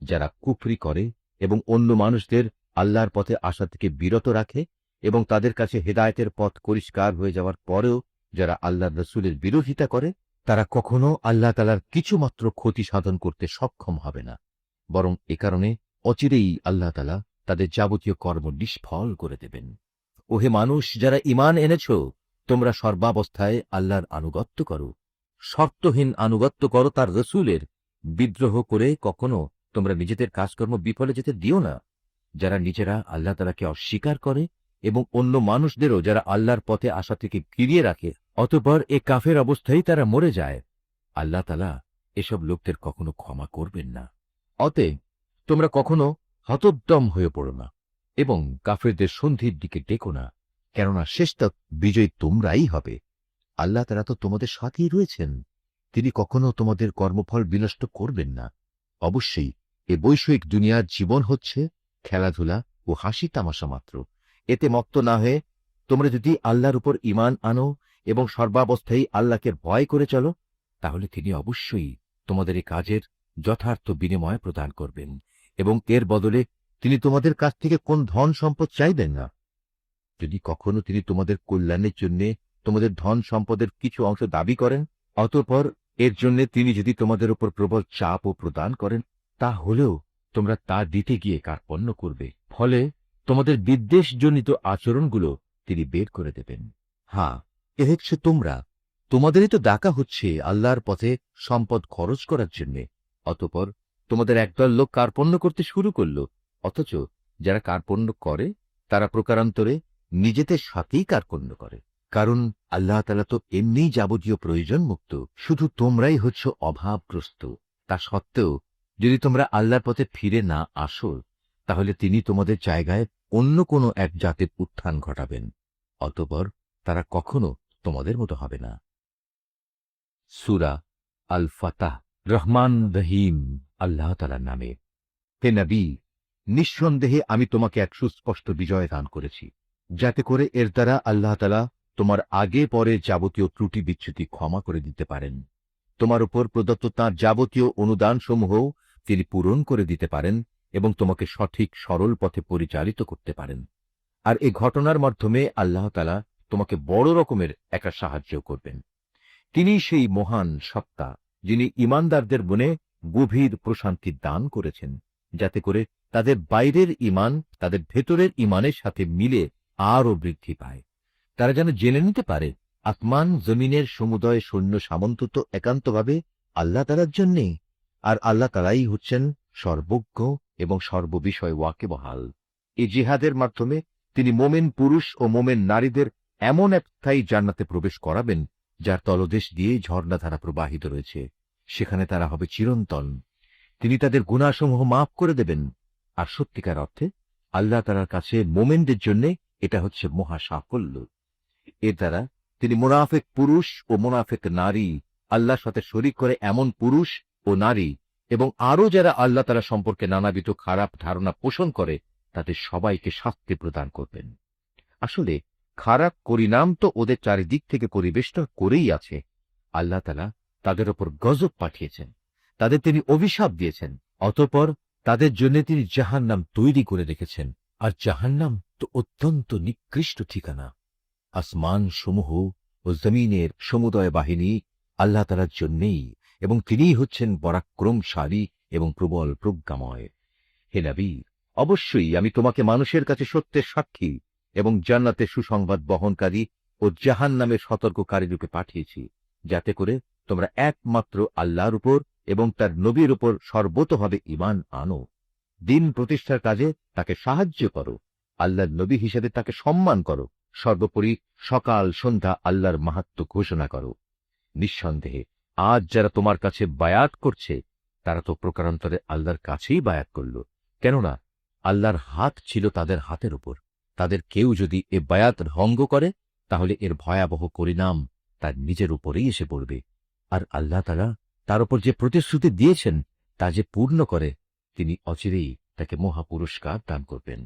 যারা কুফরি করে এবং অন্য মানুষদের আল্লাহর পথে আসা থেকে বিরত রাখে এবং তাদের কাছে হেদায়েতের পথ পরিষ্কার হয়ে যাওয়ার পরেও যারা আল্লাহর রসুলের বিরোধিতা করে, তারা কখনো আল্লাহ তাআলার কিছুমাত্র ক্ষতি সাধন করতে সক্ষম হবে না, বরং এ কারণে অচিরেই আল্লাহ তাআলা তাদের যাবতীয় কর্ম নিষ্ফল করে দেবেন। ওহে মানুষ, যারা ঈমান এনেছ, তোমরা সর্বাবস্থায় আল্লাহর আনুগত্য করো, শর্তহীন আনুগত্য করো তার রসুলের। বিদ্রোহ করে কখনো তোমরা নিজেদের কাজকর্ম বিফলে যেতে দিও না। যারা নিজেরা আল্লাহ তাআলাকে অস্বীকার করে এবং অন্য মানুষদেরও যারা আল্লাহর পথে আসা থেকে ফিরিয়ে রাখে, অতঃপর এ কাফের অবস্থায় তারা মরে যায়, আল্লাহ তাআলা এসব লোকদের কখনো ক্ষমা করবেন না। অতএব তোমরা কখনো হতোদ্যম হয়ে পড়ো না এবং কাফেরদের সন্ধির দিকে ডেকো না, কেননা শেষতক বিজয়ী তোমরাই হবে। আল্লাহ তাআলা তো তোমাদের সাথেই রয়েছেন, তিনি কখনো তোমাদের কর্মফল বিনষ্ট করবেন না। অবশ্যই এ বৈষয়িক দুনিয়ার জীবন হচ্ছে খেলাধুলা ও হাসি তামাশা মাত্র। এতে মত্ত না হয়ে তোমরা যদি আল্লাহর উপর ঈমান আনো এবং সর্বাবস্থায় আল্লাহকে ভয় করে চলো, তাহলে তিনি অবশ্যই তোমাদের এই কাজের যথার্থ বিনিময় প্রদান করবেন এবং এর বদলে তিনি তোমাদের কাছ থেকে কোন ধন সম্পদ চাইবেন না। যদি কখনো তিনি তোমাদের কল্যাণের জন্য তোমাদের ধন সম্পদের কিছু অংশ দাবি করেন, অতঃপর এর জন্য তিনি যদি তোমাদের উপর প্রবল চাপও প্রদান করেন, তা হলেও তোমরা তা দিতে গিয়ে কার্পণ্য করবে, ফলে তোমাদের বিদ্বেষজনিত আচরণগুলো তিনি বের করে দেবেন। হ্যাঁ, এ হচ্ছে তোমরা, তোমাদেরই তো ডাকা হচ্ছে আল্লাহর পথে সম্পদ খরচ করার জন্য, অতঃপর তোমাদের একদল লোক কার্পণ্য করতে শুরু করল। অথচ যারা কার্পণ্য করে তারা প্রকারান্তরে নিজেদের সাথেই কার্পণ্য করে, কারণ আল্লাহ তাআলা তো এমনিই যাবতীয় প্রয়োজন মুক্ত, শুধু তোমরাই হচ্ছ অভাবগ্রস্ত। তা সত্ত্বেও যদি তোমরা আল্লাহর পথে ফিরে না আসো, তাহলে তিনি তোমাদের জায়গায় অন্য কোনো এক জাতের উত্থান ঘটাবেন, অতঃপর তারা কখনো তোমাদের মতো হবে না। সূরা আল ফাতাহ। রহমান রহিম আল্লাহ তাআলার নামে। হে নবী, নিঃসন্দেহে আমি তোমাকে এক সুস্পষ্ট বিজয় দান করেছি, যাতে করে এর দ্বারা আল্লাহ তাআলা তোমার আগে পরে যাবতীয় ত্রুটি বিচ্যুতি ক্ষমা করে দিতে পারেন। তোমার উপর প্রদত্ত তাঁর যাবতীয় অনুদানসমূহও তিনি পূরণ করে দিতে পারেন এবং তোমাকে সঠিক সরল পথে পরিচালিত করতে পারেন। আর এই ঘটনার মাধ্যমে আল্লাহ তাআলা তোমাকে বড় রকমের একটা সাহায্য করবেন। তিনি সেই মহান সত্তা, যিনি ঈমানদারদের মনে গভীর প্রশান্তি দান করেছেন, যাতে করে তাদের বাইরের ঈমান তাদের ভেতরের ঈমানের সাথে মিলে আরও বৃদ্ধি পায়। তারা যেন জেনে নিতে পারে আসমান জমিনের সমুদয় সৈন্য সামন্ত তো একান্তভাবে আল্লাহ তাআলার জন্যে, আর আল্লাহ তাআলাই হচ্ছেন সর্বজ্ঞ এবং সর্ববিষয় ওয়াকিবহাল। এই জিহাদের মাধ্যমে তিনি মোমেন পুরুষ ও মোমেন নারীদের এমন এক স্থায়ী জান্নাতে প্রবেশ করাবেন, যার তলদেশ দিয়ে ঝর্ণাধারা প্রবাহিত রয়েছে, সেখানে তারা হবে চিরন্তন। তিনি তাদের গুনাহসমূহ মাফ করে দেবেন। আর সত্যিকার অর্থে আল্লাহ তাআলার কাছে মোমেনদের জন্য এটা হচ্ছে মহা সাফল্য। এর দ্বারা তিনি মুনাফিক পুরুষ ও মুনাফিক নারী, আল্লাহর সাথে শরীক করে এমন পুরুষ ও নারী এবং আরও যারা আল্লাহ তাআলা সম্পর্কে নানাবিধ খারাপ ধারণা পোষণ করে, তাদের সবাইকে শাস্তি প্রদান করবেন। আসলে খারাপ পরিণাম তো ওদের চারিদিক থেকে পরিবেষ্টন করেই আছে। আল্লাহ তাআলা তাদের ওপর গজব পাঠিয়েছেন, তাদের তিনি অভিশাপ দিয়েছেন, অতঃপর তাদের জন্য তিনি জাহান্নাম তৈরি করে রেখেছেন। আর জাহান্নাম তো অত্যন্ত নিকৃষ্ট ঠিকানা। আসমান সমূহ ও জমিনের সমুদয় বাহিনী আল্লাহ তাআলার জন্যেই, এবং তিনিই হচ্ছেন পরাক্রমশালী এবং প্রবল প্রজ্ঞাময়। হে নবী, অবশ্যই আমি তোমাকে মানুষের কাছে সত্যের সাক্ষী এবং জান্নাতের সুসংবাদ বহনকারী ও জাহান্নামের সতর্ককারী রূপে পাঠিয়েছি, যাতে করে তোমরা একমাত্র আল্লাহর উপর এবং তার নবীর উপর সর্বতোভাবে ঈমান আনো, দিন প্রতিষ্ঠার কাজে তাকে সাহায্য করো, আল্লাহর নবী হিসেবে তাকে সম্মান করো, সর্বোপরি সকাল সন্ধ্যা আল্লাহর মাহাত্ম্য ঘোষণা করো। নিঃসন্দেহে আজ যারা তোমার কাছে বায়াত করছে, তারা তো প্রকারান্তরে আল্লাহর কাছেই বায়াত করল, কেননা আল্লাহর হাত ছিল তাদের হাতের উপর। তাদের কেউ যদি এ বায়াত ভঙ্গ করে, তাহলে এর ভয়াবহ পরিণাম তার নিজের উপরেই এসে পড়বে। আর আল্লাহ তাআলা তার উপর যে প্রতিশ্রুতি দিয়েছেন তা যে পূর্ণ করে, তিনি অচিরেই তাকে মহাপুরস্কার দান করবেন।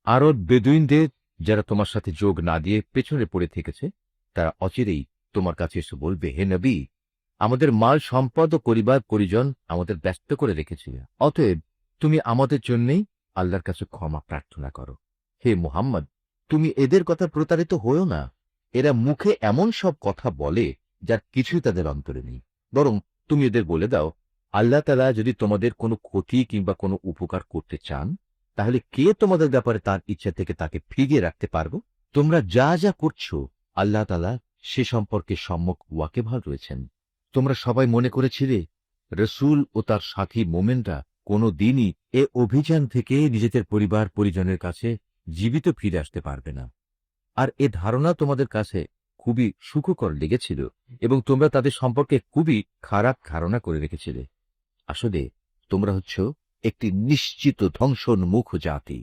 আরব বেদুইনদের যারা তোমার সাথে যোগ না দিয়ে পেছনে পড়ে থেকেছে, তারা অচিরেই তোমার কাছে এসে বলবে, হে নবী, আমাদের মাল সম্পদ ও পরিবার পরিজন আমাদের ব্যস্ত করে রেখেছিল, অতএব তুমি আমাদের জন্যই আল্লাহর কাছে ক্ষমা প্রার্থনা করো। হে মুহাম্মদ, তুমি এদের কথা প্রতারিত হও না। এরা মুখে এমন সব কথা বলে যার কিছুই তাদের অন্তরে নেই। বরং তুমি এদের বলে দাও, আল্লাহ তাআলা যদি তোমাদের কোনো ক্ষতি কিংবা কোনো উপকার করতে চান, তাহলে কে তোমাদের ব্যাপারে তার ইচ্ছা থেকে তাকে ফিরিয়ে রাখতে পারবো? তোমরা যা যা করছো আল্লাহ তাআলা সে সম্পর্কে সম্যক ওয়াকিবহাল রয়েছেন। তোমরা সবাই মনে করেছিলে রসূল ও তার সাথী মোমেনরা কোনো দিনই এ অভিযান থেকে নিজেদের পরিবার পরিজনের কাছে জীবিত ফিরে আসতে পারবে না, আর এ ধারণা তোমাদের কাছে খুবই সুখকর লেগেছিল এবং তোমরা তাদের সম্পর্কে খুবই খারাপ ধারণা করে রেখেছিলে। আসলে তোমরা হচ্ছ একটি নিশ্চিত ধ্বংসোন্মুখ জাতি।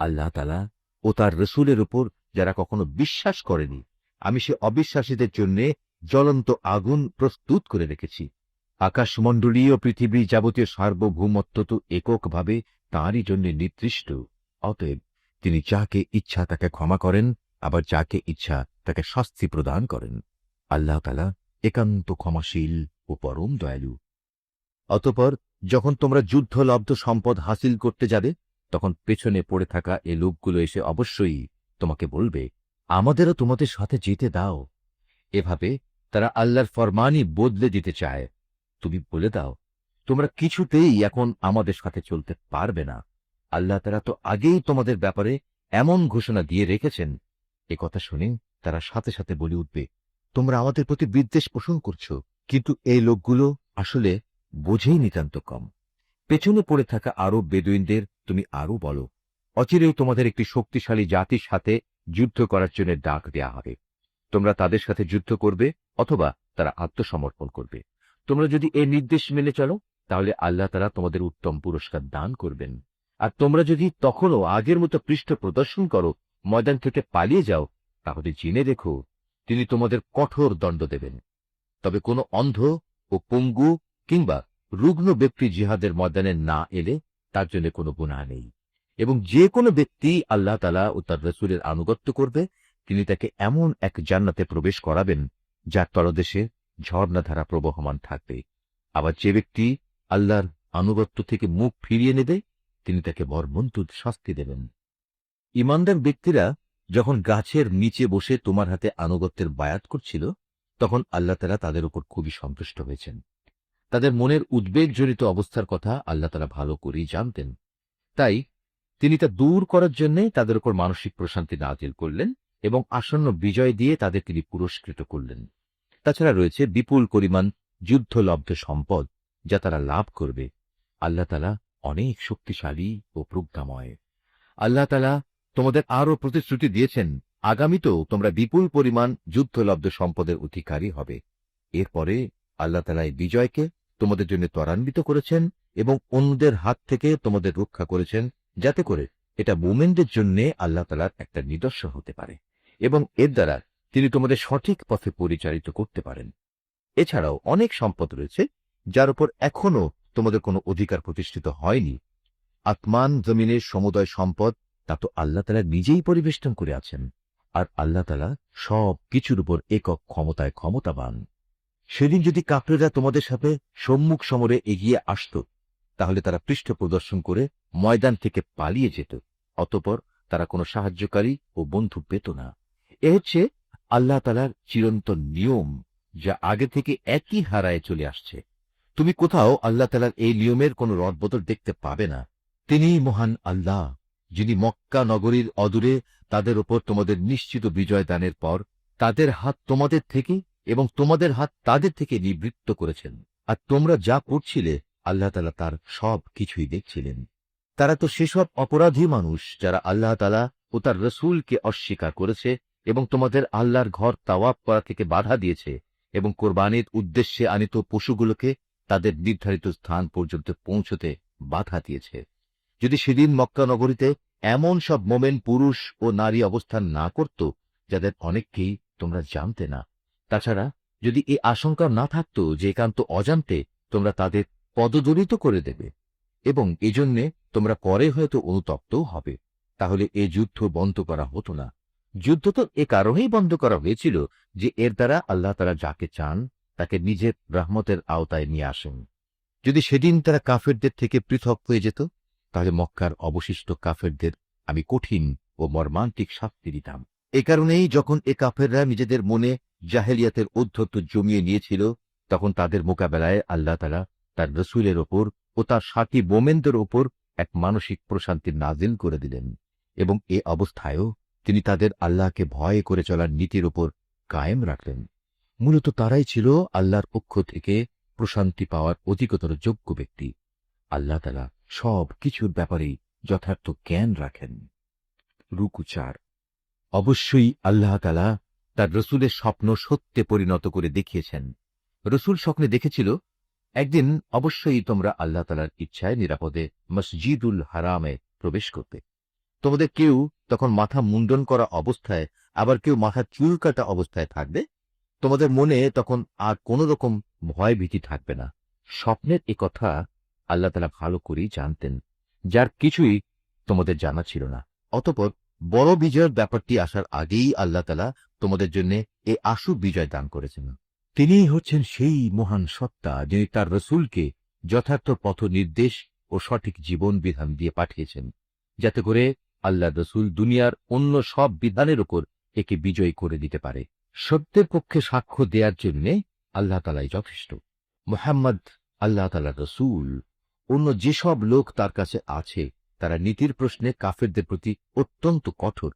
আল্লাহ তাআলা ও তার রসূলের উপর যারা কখনো বিশ্বাস করেনি, আমি সে অবিশ্বাসীদের জন্য জ্বলন্ত আগুন প্রস্তুত করে রেখেছি। আকাশমণ্ডলীয় পৃথিবী যাবতীয় সার্বভৌমত্ব তো এককভাবে তাঁরই জন্য নির্দিষ্ট। অতএব তিনি যাকে ইচ্ছা তাকে ক্ষমা করেন, আবার যাকে ইচ্ছা তাকে শাস্তি প্রদান করেন। আল্লাহ তাআলা একান্ত ক্ষমাশীল ও পরম দয়ালু। অতঃপর যখন তোমরা যুদ্ধলব্ধ সম্পদ হাসিল করতে যাবে, তখন পেছনে পড়ে থাকা এ লোকগুলো এসে অবশ্যই তোমাকে বলবে, আমাদেরও তোমাদের সাথে যেতে দাও। এভাবে তারা আল্লাহর ফরমানই বদলে দিতে চায়। তুমি বলে দাও, তোমরা কিছুতেই এখন আমাদের সাথে চলতে পারবে না। আল্লাহ তাআলা তো আগেই তোমাদের ব্যাপারে এমন ঘোষণা দিয়ে রেখেছেন। এ কথা শুনে তারা সাথে সাথে বলে উঠবে, তোমরা আমাদের প্রতি বিদ্বেষ পোষণ করছো। কিন্তু এই লোকগুলো আসলে বোঝেই নিতান্ত কম। পেছনে পড়ে থাকা আরব বেদুইনদের তুমি আরো বলো, অচিরেই তোমাদের একটি শক্তিশালী জাতির সাথে যুদ্ধ করার জন্য ডাক দেয়া হবে। তোমরা তাদের সাথে যুদ্ধ করবে অথবা তারা আত্মসমর্পণ করবে। তোমরা যদি এই নির্দেশ মেনে চলো, তাহলে আল্লাহ তাআলা তোমাদের উত্তম পুরস্কার দান করবেন। আর তোমরা যদি তখনও আগের মতো পৃষ্ঠ প্রদর্শন করো, ময়দান থেকে পালিয়ে যাও, তাহলে জেনে রেখো তিনি তোমাদের কঠোর দণ্ড দেবেন। তবে কোনো অন্ধ ও পঙ্গু কিংবা রুগ্ন ব্যক্তি জিহাদের ময়দানে না এলে তার জন্য কোনো গুনাহ নেই। এবং যে কোনো ব্যক্তি আল্লাহ তাআলা ও তার রাসূলের আনুগত্য করবে, তিনি তাকে এমন এক জান্নাতে প্রবেশ করাবেন যার তলদেশে ঝর্ণাধারা প্রবহমান থাকবে। আবার যে ব্যক্তি আল্লাহর আনুগত্য থেকে মুখ ফিরিয়ে নেবে, তিনি তাকে মর্মন্তুদ শাস্তি দেবেন। ঈমানদার ব্যক্তিরা যখন গাছের নিচে বসে তোমার হাতে আনুগত্যের বায়াত করছিল, তখন আল্লাহ তাআলা তাদের উপর খুবই সন্তুষ্ট হয়েছেন। তাদের মনের উদ্বেগজনিত অবস্থার কথা আল্লাহ তাআলা ভালো করেই জানতেন। তাই তিনি তা দূর করার জন্য তাদের উপর মানসিক প্রশান্তি নাজিল করলেন এবং আসন্ন বিজয় দিয়ে তাদের তিনি পুরস্কৃত করলেন। তাছাড়া রয়েছে বিপুল পরিমাণ যুদ্ধলব্ধ সম্পদ যা তারা লাভ করবে। আল্লাহ তাআলা অনেক শক্তিশালী ও প্রজ্ঞাময়। আল্লাহ তাআলা তোমাদের আরো প্রতিশ্রুতি দিয়েছেন, আগামীতেও তোমরা বিপুল পরিমাণ যুদ্ধলব্ধ সম্পদের অধিকারী হবে। এরপরে আল্লাহ তাআলা এই বিজয়কে তোমাদের জন্য ত্বরান্বিত করেছেন এবং অন্যদের হাত থেকে তোমাদের রক্ষা করেছেন, যাতে করে এটা মুমিনদের জন্য আল্লাহ তাআলার একটা নিদর্শন হতে পারে এবং এর দ্বারা তিনি তোমাদের সঠিক পথে পরিচালিত করতে পারেন। এছাড়াও অনেক সম্পদ রয়েছে যার উপর এখনো তোমাদের কোনো অধিকার প্রতিষ্ঠিত হয়নি। আসমান জমিনের সমুদয় সম্পদ তা তো আল্লাহ তাআলা নিজেই পরিবেষ্টন করে আছেন, আর আল্লাহ তাআলা সব কিছুর উপর একক ক্ষমতায় ক্ষমতাবান। সেদিন যদি কাফেররা তোমাদের সাথে সম্মুখ সমরে এগিয়ে আসত, তাহলে তারা পৃষ্ঠ প্রদর্শন করে ময়দান থেকে পালিয়ে যেত। অতঃপর তারা কোনো সাহায্যকারী ও বন্ধু পেত না। এ হচ্ছে আল্লাহ তাআলার চিরন্তন নিয়ম, যা আগে থেকে একই হারায় চলে আসছে। তুমি কোথাও আল্লাহ তাআলার এই নিয়মের কোনো রদবদল দেখতে পাবে না। তিনিই মহান আল্লাহ, যিনি মক্কা নগরীর অদূরে তাদের উপর তোমাদের নিশ্চিত বিজয় দানের পর তাদের হাত তোমাদের থেকে এবং তোমাদের হাত তাদের থেকে নিবৃত্ত করেছেন। আর তোমরা যা করছিলে আল্লাহ তাআলা তার সব কিছুই দেখছিলেন। তারা তো সেসব অপরাধী মানুষ যারা আল্লাহ তাআলা ও তার রসূলকে অস্বীকার করেছে এবং তোমাদের আল্লাহর ঘর তাওয়াফ করা থেকে বাধা দিয়েছে এবং কোরবানির উদ্দেশ্যে আনিত পশুগুলোকে তাদের নির্ধারিত স্থান পর্যন্ত পৌঁছতে বাধা দিয়েছে। যদি সেদিন মক্কা নগরীতে এমন সব মোমেন পুরুষ ও নারী অবস্থান না করত যাদের অনেককেই তোমরা জানতে না, তাছাড়া যদি এই আশঙ্কা না থাকত যে একান্ত অজান্তে তোমরা তাদের পদদলিত করে দেবে এবং এজন্যে তোমরা পরে হয়তো অনুতপ্তও হবে, তাহলে এ যুদ্ধ বন্ধ করা হতো না। যুদ্ধ তো এ কারণেই বন্ধ করা হয়েছিল যে এর দ্বারা আল্লাহ তাআলা যাকে চান তাকে নিজের রহমতের আওতায় নিয়ে আসেন। যদি সেদিন তারা কাফেরদের থেকে পৃথক হয়ে যেত, তাহলে মক্কার অবশিষ্ট কাফেরদের আমি কঠিন ও মর্মান্তিক শাস্তি দিতাম। এ কারণেই যখন এ কাফেররা নিজেদের মনে জাহেলিয়াতের ঔদ্ধত্য জমিয়ে নিয়েছিল, তখন তাদের মোকাবেলায় আল্লাহ তাআলা তার রসুলের ওপর ও তার সাথী মোমেনদের ওপর এক মানসিক প্রশান্তি নাজিল করে দিলেন, এবং এ অবস্থায়ও তিনি তাদের আল্লাহকে ভয় করে চলার নীতির ওপর কায়েম রাখলেন। মূলত তারাই ছিল আল্লাহর পক্ষ থেকে প্রশান্তি পাওয়ার অধিকতর যোগ্য ব্যক্তি। আল্লাহ তাআলা সব কিছুর ব্যাপারেই যথার্থ জ্ঞান রাখেন। রুকু 4। অবশ্যই আল্লাহ তাআলা তার রসুলের স্বপ্ন সত্যে পরিণত করে দেখিয়েছেন। রসুল স্বপ্নে দেখেছিল, একদিন অবশ্যই তোমরা আল্লাহ তাআলার ইচ্ছায় নিরাপদে মসজিদুল হারামে প্রবেশ করবে। তোমাদের কেউ তখন মাথা মুন্ডন করা অবস্থায়, আবার কেউ মাথা চুল কাটা অবস্থায় থাকবে। তোমাদের মনে তখন আর কোন রকম ভয় ভীতি থাকবে না। স্বপ্নের এ কথা আল্লাহ তাআলা ভালো করেই জানতেন, যার কিছুই তোমাদের জানা ছিল না। অতঃপর বড় বিজয়ের ব্যাপারটি আসার আগেই আল্লাহ তাআলা তোমাদের জন্য এ আশু বিজয় দান করেছেন। তিনিই হচ্ছেন সেই মহান সত্তা, যিনি তার রসুলকে যথার্থ পথ নির্দেশ ও সঠিক জীবন বিধান দিয়ে পাঠিয়েছেন, যাতে করে আল্লাহ রসুল দুনিয়ার অন্য সব বিধানের উপর একে বিজয়ী করে দিতে পারে। সত্যের পক্ষে সাক্ষ্য দেওয়ার জন্য আল্লাহ তাআলাই যথেষ্ট। মুহাম্মদ আল্লাহ তাআলার রসুল। অন্য যেসব লোক তার কাছে আছে তারা নীতির প্রশ্নে কাফেরদের প্রতি অত্যন্ত কঠোর,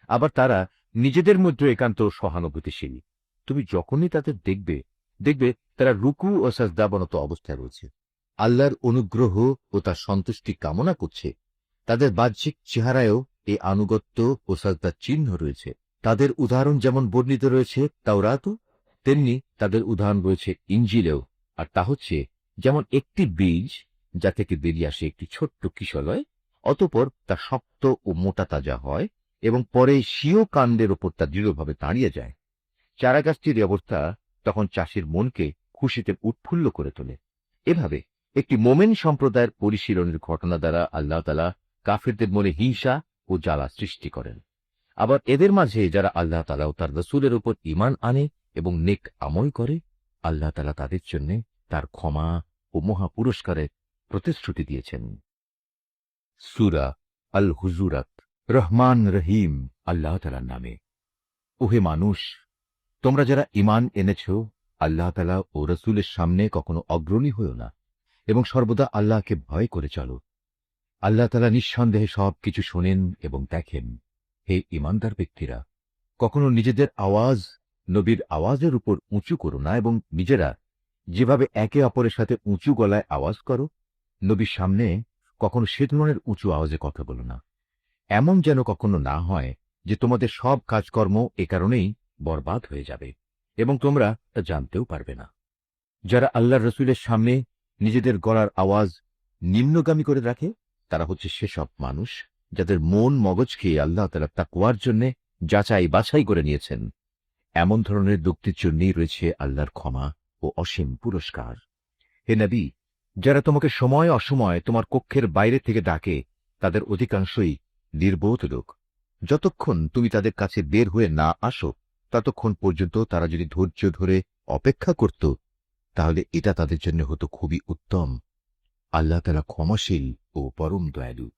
আবার তারা নিজেদের মধ্যে একান্ত সহানুভূতিশীল। তুমি যখনই তাদের দেখবে তারা রুকু ও সাজদাবনত অবস্থায় রয়েছে, আল্লাহর অনুগ্রহ ও তার সন্তুষ্টি কামনা করছে। তাদের বাহ্যিক চেহারায়ও এই আনুগত্য ও সাজদার চিহ্ন রয়েছে। তাদের উদাহরণ যেমন বর্ণিত রয়েছে তাওরাতেও, তেমনি তাদের উদাহরণ রয়েছে ইনজিলেও। আর তা হচ্ছে, যেমন একটি বীজ যা থেকে বেরিয়ে আসে একটি ছোট্ট কিশলয়, অতঃপর তা শক্ত ও মোটা তাজা হয় এবং পরে স্বীয় কাণ্ডের ওপর তা দৃঢ়ভাবে দাঁড়িয়ে যায়। চারাগাছটির অবস্থা তখন চাষির মনকে খুশিতে উৎফুল্ল করে তোলে। এভাবে একটি মোমেন সম্প্রদায়ের পরিশীলনের ঘটনা দ্বারা আল্লাহ তাআলা কাফেরদের মনে হিংসা ও জ্বালা সৃষ্টি করেন। আবার এদের মাঝে যারা আল্লাহ তাআলা ও তার রসুলের উপর ঈমান আনে এবং নেক আমল করে, আল্লাহ তাআলা তাদের জন্য তার ক্ষমা ও মহা পুরস্কারের প্রতিশ্রুতি দিয়েছেন। সূরা আল হুজুরাত। রহমান রহিম আল্লাহ তাআলার নামে। ওহে মানুষ, তোমরা যারা ঈমান এনেছ, আল্লাহ তাআলা ও রসুলের সামনে কখনো অগ্রণী হও না এবং সর্বদা আল্লাহকে ভয় করে চলো। আল্লাহ তাআলা নিঃসন্দেহে সবকিছু শোনেন এবং দেখেন। হে ঈমানদার ব্যক্তিরা, কখনো নিজেদের আওয়াজ নবীর আওয়াজের উপর উঁচু করো না, এবং নিজেরা যেভাবে একে অপরের সাথে উঁচু গলায় আওয়াজ করো, নবীর সামনে কখনো সে ধরনের উঁচু আওয়াজে কথা বলো না। এমন যেন কখনো না হয় যে তোমাদের সব কাজকর্ম এ কারণেই বরবাদ হয়ে যাবে এবং তোমরা তা জানতেও পারবে না। যারা আল্লাহর রসুলের সামনে নিজেদের গলার আওয়াজ নিম্নগামী করে রাখে, তারা হচ্ছে সেসব মানুষ যাদের মন মগজকে আল্লাহ তাআলা তাকওয়ার জন্য যাচাই বাছাই করে নিয়েছেন। এমন ধরনের ব্যক্তির জন্যই রয়েছে আল্লাহর ক্ষমা ও অসীম পুরস্কার। হে নবী, যারা তোমাকে সময় অসময় তোমার কক্ষের বাইরে থেকে ডাকে, তাদের অধিকাংশই নির্বোধ লোক। যতক্ষণ তুমি তাদের কাছে বের হয়ে না আসো, ততক্ষণ পর্যন্ত তারা যদি ধৈর্য ধরে অপেক্ষা করত, তাহলে এটা তাদের জন্য হতো খুবই উত্তম। আল্লাহ তাআলা ক্ষমাশীল ও পরম দয়ালু।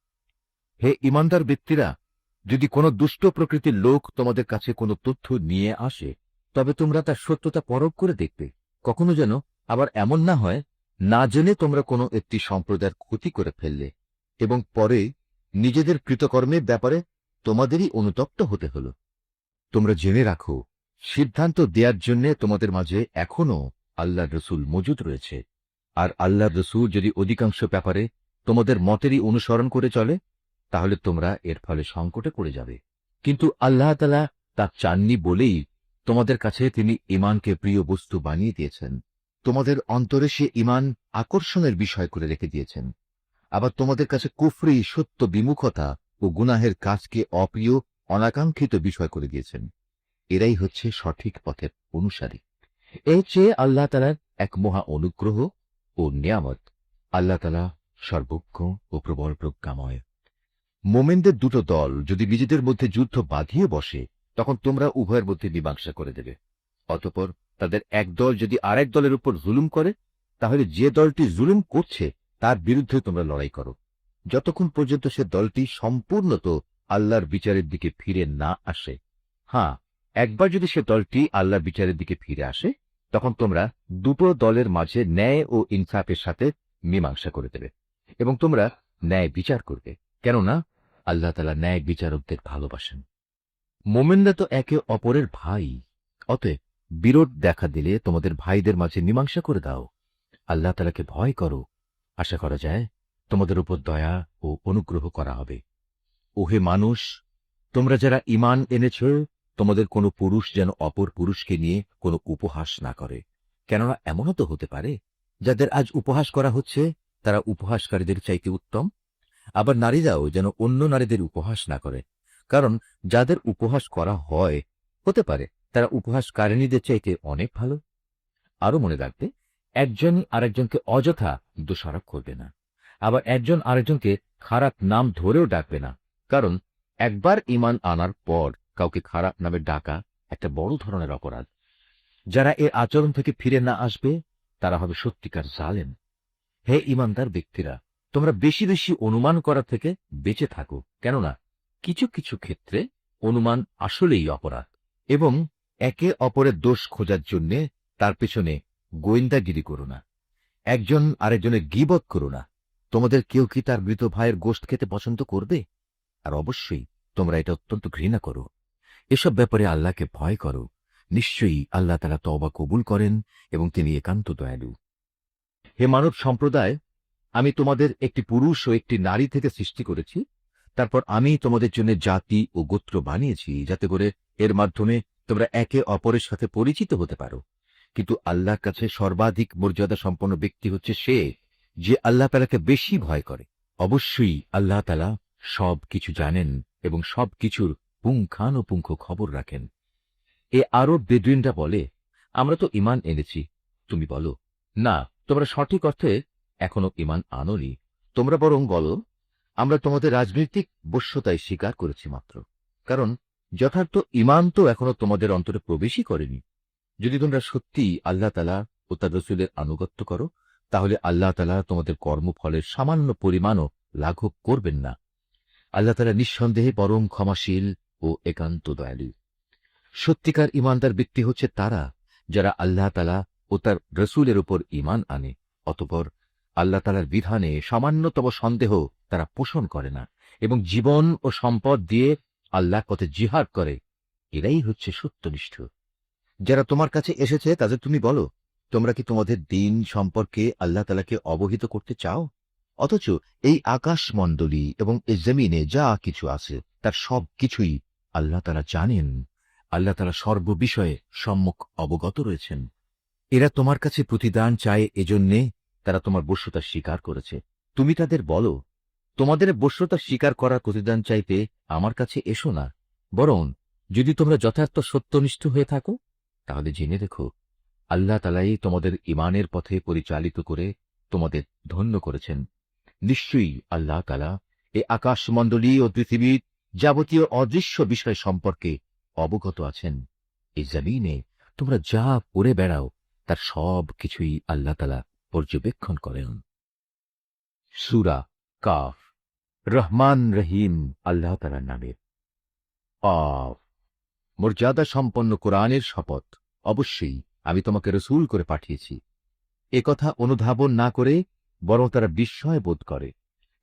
হে ঈমানদার ব্যক্তিরা, যদি কোনো দুষ্ট প্রকৃতির লোক তোমাদের কাছে কোনো তথ্য নিয়ে আসে, তবে তোমরা তার সত্যতা পরখ করে দেখবে। কখনো যেন আবার এমন না হয়, না জেনে তোমরা কোনো একটি সম্প্রদায়ের ক্ষতি করে ফেললে এবং পরে নিজেদের কৃতকর্মের ব্যাপারে তোমাদেরই অনুতপ্ত হতে হল। তোমরা জেনে রাখো, সিদ্ধান্ত দেওয়ার জন্য তোমাদের মাঝে এখনো আল্লাহর রসুল মজুদ রয়েছে। আর আল্লাহর রসুল যদি অধিকাংশ ব্যাপারে তোমাদের মতেরই অনুসরণ করে চলে, তাহলে তোমরা এর ফলে সংকটে পড়ে যাবে। কিন্তু আল্লাহ তাআলা তা চাননি বলেই তোমাদের কাছে তিনি ঈমানকে প্রিয় বস্তু বানিয়ে দিয়েছেন। তোমাদের অন্তরে সে ঈমান আকর্ষণের বিষয় করে রেখে দিয়েছেন। আবার তোমাদের কাছে কুফরি, সত্য বিমুখতা ও গুনাহের কাজকে অপ্রিয়, অনাকাঙ্ক্ষিত বিষয় করে দিয়েছেন। এরাই হচ্ছে সঠিক পথের অনুসারী। এর চেয়ে আল্লাহ তাআলার এক মহা অনুগ্রহ ও নিয়ামত। আল্লাহ তাআলা সর্বজ্ঞ ও প্রবল প্রজ্ঞাময়। মোমেনদের দুটো দল যদি নিজেদের মধ্যে যুদ্ধ বাঁধিয়ে বসে, তখন তোমরা উভয়ের মধ্যে মীমাংসা করে দেবে। অতঃপর তাদের এক দল যদি আরেক দলের উপর জুলুম করে, তাহলে যে দলটি জুলুম করছে তার বিরুদ্ধে তোমরা লড়াই করো, যতক্ষণ পর্যন্ত সে দলটি সম্পূর্ণত আল্লাহর বিচারের দিকে ফিরে না আসে। হ্যাঁ, একবার যদি সে দলটি আল্লাহর বিচারের দিকে ফিরে আসে, তখন তোমরা দুটো দলের মাঝে ন্যায় ও ইনসাফের সাথে মীমাংসা করে দেবে এবং তোমরা ন্যায় বিচার করবে, কেননা আল্লাহ তাআলা ন্যায় বিচারকদের ভালোবাসেন। মোমেনরা তো একে অপরের ভাই, অতএব বিরোধ দেখা দিলে তোমাদের ভাইদের মাঝে মীমাংসা করে দাও। আল্লাহ তাআলাকে ভয় করো, আশা করা যায় তোমাদের উপর দয়া ও অনুগ্রহ করা হবে। ওহে মানুষ, তোমরা যারা ঈমান এনেছ, তোমাদের কোনো পুরুষ যেন অপর পুরুষকে নিয়ে কোনো উপহাস না করে, কেননা এমনও তো হতে পারে যাদের আজ উপহাস করা হচ্ছে তারা উপহাসকারীদের চাইতে উত্তম। আবার নারীরাও যেন অন্য নারীদের উপহাস না করে, কারণ যাদের উপহাস করা হয় হতে পারে তারা উপহাসকারিণীদের চাইতে অনেক ভালো। আরো মনে রাখবে, একজন আরেকজনকে অযথা দোষারোপ করবে না, আবার একজন আরেকজনকে খারাপ নাম ধরেও ডাকবে না, কারণ একবার ঈমান আনার পর কাউকে খারাপ নামে ডাকা একটা বড় ধরনের অপরাধ। যারা এর আচরণ থেকে ফিরে না আসবে তারা হবে সত্যিকার জালেম। হে ঈমানদার ব্যক্তিরা, তোমরা বেশি বেশি অনুমান করা থেকে বেঁচে থাকো, কেননা কিছু কিছু ক্ষেত্রে অনুমান আসলেই অপরাধ। এবং একে অপরের দোষ খোঁজার জন্য তার পেছনে গোয়েন্দাগিরি করো না, একজন আরেকজনের গীবত করো না। তোমাদের কেউ কি তার মৃত ভাইয়ের গোশত খেতে পছন্দ করবে? আর অবশ্যই তোমরা এটা অত্যন্ত ঘৃণা করো। এসব ব্যাপারে আল্লাহকে ভয় করো, নিশ্চয়ই আল্লাহ তাআলা তওবা কবুল করেন এবং তিনি একান্ত দয়ালু। হে মানব সম্প্রদায়, আমি তোমাদের একটি পুরুষ ও একটি নারী থেকে সৃষ্টি করেছি, তারপর আমি তোমাদের জন্য জাতি ও গোত্র বানিয়েছি, যাতে করে এর মাধ্যমে তোমরা একে অপরের সাথে পরিচিত হতে পারো। কিন্তু আল্লাহর কাছে সর্বাধিক মর্যাদা সম্পন্ন ব্যক্তি হচ্ছে সে যে আল্লাহ তাআলাকে বেশি ভয় করে। অবশ্যই আল্লাহ তাআলা সব কিছু জানেন এবং সব কিছুর পুঙ্খানুপুঙ্খ খবর রাখেন। এ আরব বেদুইনরা বলে, আমরা তো ঈমান এনেছি। তুমি বলো, না, তোমরা সঠিক অর্থে এখনো ঈমান আনোনি। তোমরা বরং বলো, আমরা তোমাদের রাজনৈতিক বশ্যতায় স্বীকার করেছি মাত্র, কারণ যথার্থ ঈমান তো এখনো তোমাদের অন্তরে প্রবেশই করেনি। যদি তোমরা সত্যি আল্লাহ তাআলা ও তার রাসূলের আনুগত্য করো, তাহলে আল্লাহ তাআলা তোমাদের কর্মফলের সামান্য পরিমাণও লাঘব করবেন না। আল্লাহ তাআলা নিঃসন্দেহে পরম ক্ষমাশীল ও একান্ত দয়ালু। সত্যিকার ঈমানদার ব্যক্তি হচ্ছে তারা যারা আল্লাহ তাআলা ও তার রাসূলের উপর ঈমান আনে, অতঃপর আল্লাহ তাআলার বিধানে সামান্যতম সন্দেহ তারা পোষণ করে না এবং জীবন ও সম্পদ দিয়ে আল্লাহর পথে জিহাদ করে। এরাই হচ্ছে সত্যনিষ্ঠ। যারা তোমার কাছে এসেছে তাদের তুমি বলো, তোমরা কি তোমাদের দ্বীন সম্পর্কে আল্লাহ তাআলাকে অবহিত করতে চাও? অথচ এই আকাশমণ্ডলী এবং এই জমিনে যা কিছু আছে তার সব কিছুই আল্লাহ তাআলা জানেন। আল্লাহ তাআলা সর্ববিষয়ে সম্যক অবগত রয়েছেন। এরা তোমার কাছে প্রতিদান চায়, এজন্যে তারা তোমার বশ্যতা স্বীকার করেছে। তুমি তাদের বলো, তোমাদের বশ্যতা স্বীকার করার প্রতিদান চাইতে আমার কাছে এসো না, বরং যদি তোমরা যথার্থ সত্যনিষ্ঠ হয়ে থাকো তাহলে জেনে রেখো, আল্লাহ তাআলাই তোমাদের ঈমানের পথে পরিচালিত করে তোমাদের ধন্য করেছেন। নিশ্চয়ই আল্লাহ তাআলা এই আকাশমণ্ডলী ও পৃথিবীর যাবতীয় অদৃশ্য বিষয় সম্পর্কে অবগত আছেন। এই জমিনে তোমরা যা করে বেড়াও তার সব কিছুই আল্লাহ তাআলা পর্যবেক্ষণ করেন। সূরা কাফ। রহমান রহিম আল্লাহ তাআলার নামে। কাফ। মর্যাদা সম্পন্ন কোরআনের শপথ, অবশ্যই আমি তোমাকে রাসূল করে পাঠিয়েছি। একথা অনুধাবন না করে বরং তারা বিস্ময় বোধ করে,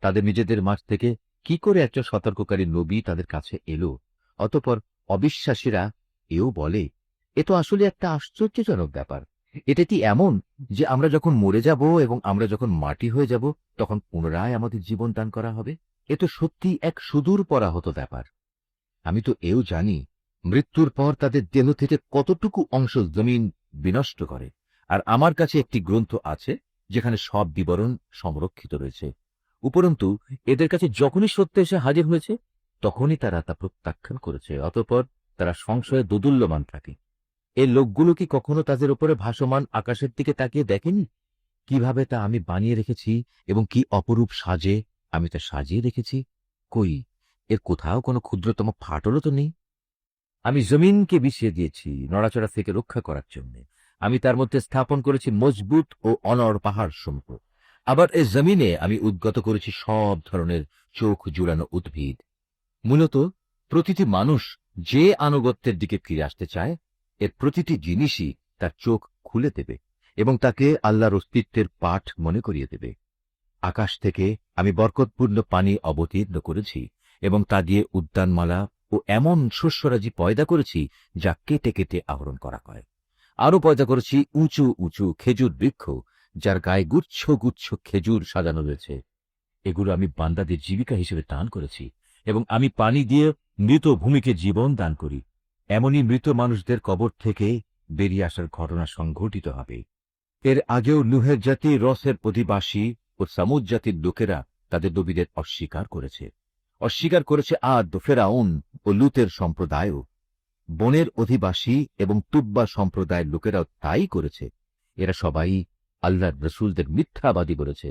তাদের নিজেদের মাঝ থেকে কি করে একজন সতর্ককারী নবী তাদের কাছে এলো। অতঃপর অবিশ্বাসীরা এও বলে, এ তো আসলে একটা আশ্চর্যজনক ব্যাপার। এটা কি এমন যে আমরা যখন মরে যাব এবং আমরা যখন মাটি হয়ে যাব তখন পুনরায় আমাদের জীবন দান করা হবে? এ তো সত্যি এক সুদূর পরাহত ব্যাপার। আমি তো এও জানি মৃত্যুর পর তাদের দেহ থেকে কতটুকু অংশ জমিন বিনষ্ট করে, আর আমার কাছে একটি গ্রন্থ আছে যেখানে সব বিবরণ সংরক্ষিত রয়েছে। উপরন্তু এদের কাছে যখনই সত্য এসে হাজির হয়েছে তখনই তারা তা প্রত্যাখ্যান করেছে, অতঃপর তারা সংশয়ে দোদুল্যমান থাকে। এই লোকগুলো কি কখনো তাদের উপরে ভাসমান আকাশের দিকে তাকিয়ে দেখেনি কিভাবে তা আমি বানিয়ে রেখেছি এবং কি অপরূপ সাজে আমি তা সাজিয়ে রেখেছি? কই, এর কোথাও কোনো ক্ষুদ্রতম ফাটলও তো নেই। আমি জমিনকে বিছিয়ে দিয়েছি নড়াচড়া থেকে রক্ষা করার জন্য। আমি তার মধ্যে স্থাপন করেছি মজবুত ও অনড় পাহাড় সমূহ। আবার এই জমিনে আমি উদ্গত করেছি সব ধরনের চোখ জুড়ানো উদ্ভিদ। মূলত প্রতিটি মানুষ যে আনুগত্যের দিকে ফিরে আসতে চায়, এর প্রতিটি জিনিসই তার চোখ খুলে দেবে এবং তাকে আল্লাহর অস্তিত্বের পাঠ মনে করিয়ে দেবে। আকাশ থেকে আমি বরকতপূর্ণ পানি অবতীর্ণ করেছি এবং তা দিয়ে উদ্যানমালা ও এমন শস্যরাজি পয়দা করেছি যা কেটে কেটে আহরণ করা হয়। আরো পয়দা করেছি উঁচু উঁচু খেজুর বৃক্ষ, যার গায়ে গুচ্ছ গুচ্ছ খেজুর সাজানো রয়েছে। এগুলো আমি বান্দাদের জীবিকা হিসেবে দান করেছি এবং আমি পানি দিয়ে মৃত ভূমিকে জীবন দান করি। এমনই মৃত মানুষদের কবর থেকে বেরিয়ে আসার ঘটনা সংঘটিত হবে। এর আগেও নুহের জাতি, রসের অধিবাসী ও সামুদ জাতির লোকেরা তাদের নবীদের অস্বীকার করেছে আদ, ফেরাউন ও লুতের সম্প্রদায়ও। বনের অধিবাসী এবং তুব্বা সম্প্রদায়ের লোকেরাও তাই করেছে। এরা সবাই আল্লাহর রসুলদের মিথ্যাবাদী বলেছে।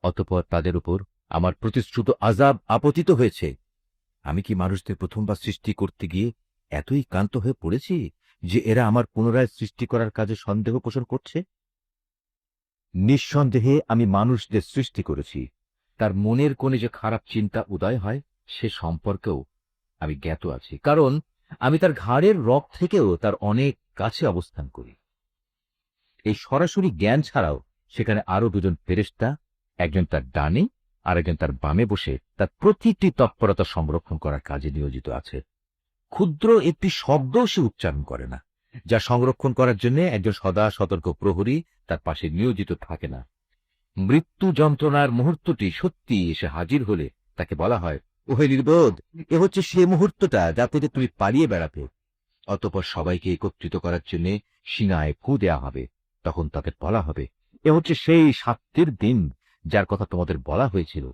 অতঃপর তাদের উপর আমার প্রতিশ্রুত আযাব আপতিত হয়েছে। আমি কি মানুষদের প্রথমবার সৃষ্টি করতে গিয়ে এতই ক্লান্ত হয়ে পড়েছি যে এরা আমার পুনরায় সৃষ্টি করার কাজে সন্দেহ পোষণ করছে? নিঃসন্দেহে আমি মানুষদের সৃষ্টি করেছি। তার মনের কোণে যে খারাপ চিন্তা উদয় হয় সে সম্পর্কেও আমি জ্ঞাত আছি, কারণ আমি তার ঘাড়ের রগ থেকেও তার অনেক কাছে অবস্থান করি। এই সরাসরি জ্ঞান ছাড়াও সেখানে আরো দুজন ফেরেশতা, একজন তার ডানে আর একজন তার বামে বসে তার প্রতিটি তৎপরতা সংরক্ষণ করার কাজে নিয়োজিত আছে। ক্ষুদ্র একটি শব্দও সে উচ্চারণ করে না, যা সংরক্ষণ করার জন্য একজন সদা সতর্ক প্রহরী তার পাশে নিয়োজিত থাকে না। মৃত্যু যন্ত্রণার মুহূর্তটি সত্যি এসে হাজির হলে তাকে বলা হয়, ওহে নির্বোধ, এ হচ্ছে সে মুহূর্তটা যাতে তুমি পালিয়ে বেড়াবে। অতঃপর সবাইকে একত্রিত করার জন্য সিনায় ফু দেয়া হবে। তখন তাদের বলা হবে, এ হচ্ছে সেই শাস্তির দিন যার কথা তোমাদের বলা হয়েছিল।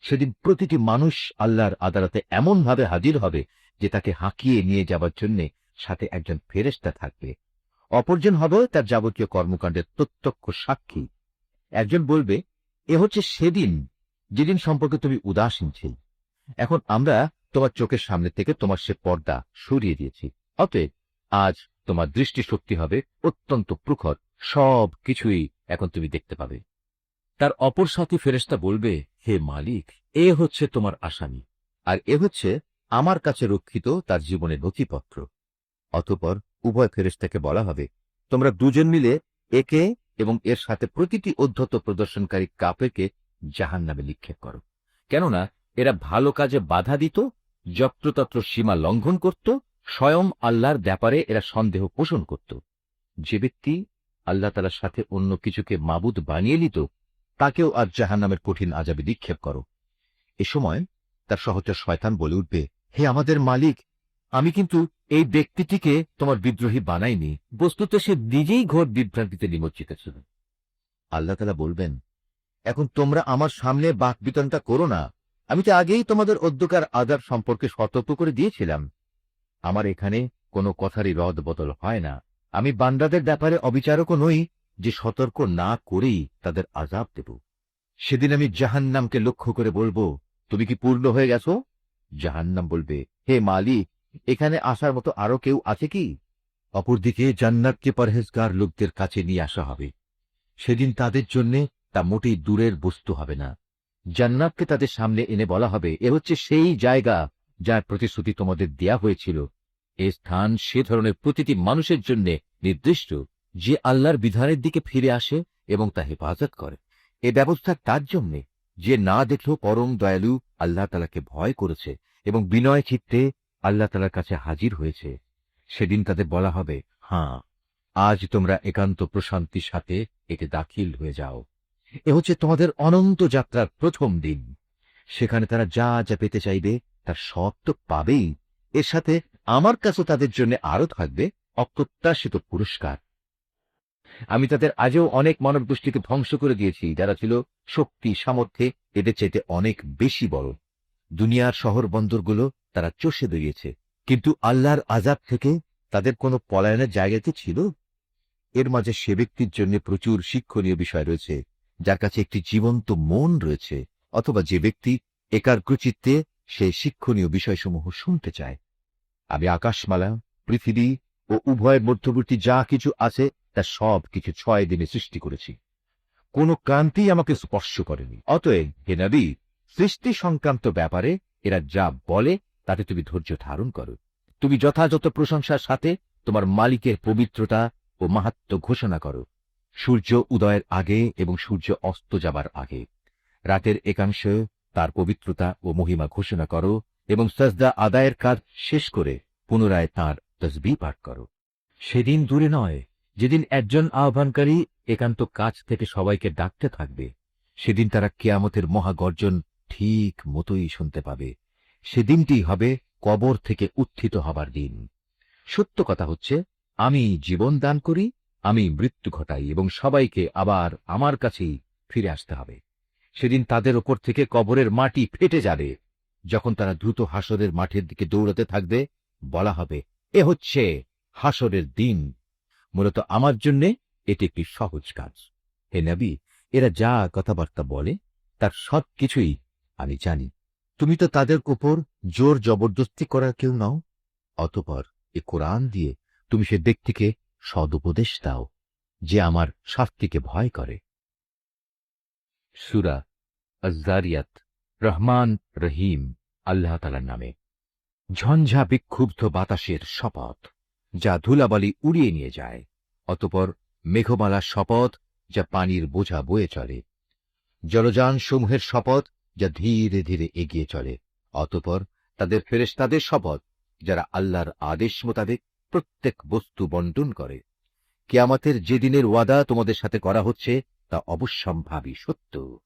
সেদিন প্রতিটি মানুষ আল্লাহর আদালতে এমন ভাবে হাজির হবে যে তাকে হাঁকিয়ে নিয়ে যাবার জন্য সাথে একজন ফেরেশতা থাকবে। অপরজন হবে তার যাবতীয় কর্মকাণ্ডের প্রত্যক্ষ সাক্ষী। একজন বলবে, এ হচ্ছে সেদিন যেদিন সম্পর্কে তুমি উদাসীন ছিলে। এখন আমরা তোমার চোখের সামনে থেকে তোমার সে পর্দা সরিয়ে দিয়েছি। অতএব আজ তোমার দৃষ্টিশক্তি হবে অত্যন্ত প্রখর, সব কিছুই এখন তুমি দেখতে পাবে। তার অপর সাথী ফেরেশতা বলবে, হে মালিক, এ হচ্ছে তোমার আসামি, আর এ হচ্ছে আমার কাছে রক্ষিত তার জীবনের নথিপত্র। অতঃপর উভয় ফেরেশতাকে বলা হবে, তোমরা দুজন মিলে একে এবং এর সাথে প্রতিটি অধ্যত প্রদর্শনকারী কাফেরকে জাহান্নামে নিক্ষেপ করো। কেননা এরা ভালো কাজে বাধা দিত, যত্রতত্র সীমা লঙ্ঘন করত, স্বয়ং আল্লাহর ব্যাপারে এরা সন্দেহ পোষণ করত। যে ব্যক্তি আল্লাহ তাআলার সাথে অন্য কিছুকে মাবুদ বানিয়ে নিত, তাকেও আজ জাহান্নামের কঠিন আযাবে নিক্ষেপ করো। এ সময় তার সহচর শয়তান বলে উঠবে, হে আমাদের মালিক, আমি কিন্তু এই ব্যক্তিটিকে তোমার বিদ্রোহী বানাইনি। বস্তুত সে নিজেই ঘোর বিভ্রান্তিতে নিমজ্জিত ছিল। আল্লাহ তাআলা বলবেন, এখন তোমরা আমার সামনে বাক বিতনটা করো না। আমি তো আগেই তোমাদের অধ্যকার আযাব সম্পর্কে সতর্ক করে দিয়েছিলাম। আমার এখানে কোনো কথারই রদ বদল হয় না। আমি বান্দাদের ব্যাপারে অবিচারকও নই যে সতর্ক না করেই তাদের আযাব দেব। সেদিন আমি জাহান্নামকে লক্ষ্য করে বলবো, তুমি কি পূর্ণ হয়ে গেছো? জাহান্নাম বলবে, হে মালিক, এখানে আসার মতো আরো কেউ আছে কি? অপরদিকে জান্নাতকে পরহেজগার লোকদের কাছে নিয়ে আসা হবে। সেদিন তাদের জন্য তা মোটেই দূরের বস্তু হবে না। জান্নাতকে তাদের সামনে এনে বলা হবে, এ হচ্ছে সেই জায়গা যার প্রতিশ্রুতি তোমাদের দেয়া হয়েছিল। এ স্থান সে ধরনের প্রতিটি মানুষের জন্য নির্দিষ্ট যে আল্লাহর বিধানের দিকে ফিরে আসে এবং তা হেফাজত করে। এ ব্যবস্থা তার জন্য যে না দেখলেও পরম দয়ালু আল্লাহ তাআলাকে ভয় করেছে এবং বিনয় চিত্তে আল্লাহ তাআলার কাছে হাজির হয়েছে। সেদিন তাদের বলা হবে, হ্যাঁ, আজ তোমরা একান্ত প্রশান্তির সাথে এতে দাখিল হয়ে যাও। এ হচ্ছে তোমাদের অনন্ত যাত্রার প্রথম দিন। সেখানে তারা যা যা পেতে চাইবে তার সব তো পাবেই। এর সাথে আমার কাছে তাদের জন্য আরো থাকবে অপ্রত্যাশিত পুরস্কার। আমি তাদের আজও অনেক মানব গোষ্ঠীকে ধ্বংস করে দিয়েছি, যারা ছিল শক্তি সামর্থ্যে এদের চাইতে অনেক বেশি বড়। দুনিয়ার শহর বন্দরগুলো তারা চষে বেরিয়েছে, কিন্তু আল্লাহর আযাব থেকে তাদের কোনো পলায়নের জায়গা কি ছিল? এর মাঝে সে ব্যক্তির জন্য প্রচুর শিক্ষণীয় বিষয় রয়েছে যার কাছে একটি জীবন্ত মন রয়েছে, অথবা যে ব্যক্তি একাগ্রচিত্তে সেই শিক্ষণীয় বিষয়সমূহ শুনতে চায়। আমি আকাশমালা, পৃথিবী ও উভয়ের মধ্যবর্তী যা কিছু আছে তা সব কিছু 6 দিনে সৃষ্টি করেছি। কোন ক্রান্তি আমাকে স্পর্শ করেনি। অতএব হে নবী, সৃষ্টি সংক্রান্ত ব্যাপারে এরা যা বলে তাতে তুমি ধৈর্য ধারণ করো। তুমি যথাযথ প্রশংসার সাথে তোমার মালিকের পবিত্রতা ও মাহাত্ম্য ঘোষণা করো, সূর্য উদয়ের আগে এবং সূর্য অস্ত যাবার আগে। রাতের একাংশ তার পবিত্রতা ও মহিমা ঘোষণা করো এবং সাজদা আদায়ের কাজ শেষ করে পুনরায় তাঁর তসবিহ পাঠ করো। সেদিন দূরে নয় যেদিন একজন আহ্বানকারী একান্ত কাছ থেকে সবাইকে ডাকতে থাকবে। সেদিন তারা কিয়ামতের মহাগর্জন ঠিক মতোই শুনতে পাবে। সেদিনটি হবে কবর থেকে উত্থিত হবার দিন। সত্য কথা হচ্ছে, আমি জীবন দান করি, আমি মৃত্যু ঘটাই এবং সবাইকে আবার আমার কাছেই ফিরে আসতে হবে। সেদিন তাদের ওপর থেকে কবরের মাটি ফেটে যাবে। যখন তারা দ্রুত হাসরের মাঠের দিকে দৌড়াতে থাকবে, বলা হবে, এ হচ্ছে হাসরের দিন। মূলত আমার জন্য এটি একটি সহজ কাজ। হে নবী, এরা যা কথাবার্তা বলে তার সব কিছুই আমি জানি। তুমি তো তাদের উপর জোর জবরদস্তি করার কেউ নও। অতঃপর এ কোরআন দিয়ে তুমি সে ব্যক্তিকে সদুপদেশ দাও যে আমার শাস্তিকে ভয় করে। সূরা আয-যারিয়াত। রহমান রহিম আল্লাহ তাআলার নামে। ঝঞ্ঝা বিক্ষুব্ধ বাতাসের শপথ, যা ধুলাবালি উড়িয়ে নিয়ে যায়। অতঃপর মেঘমালার শপথ, যা পানির বোঝা বয়ে চলে। জলযান সমূহের শপথ, যা ধীরে ধীরে এগিয়ে চলে। অতঃপর তাদের ফেরেশতাদের শপথ, যারা আল্লাহর আদেশ মোতাবেক প্রত্যেক বস্তু বন্টন করে। কিয়ামতের যে দিনের ওয়াদা তোমাদের সাথে করা হচ্ছে তা অবশ্যম্ভাবী সত্য।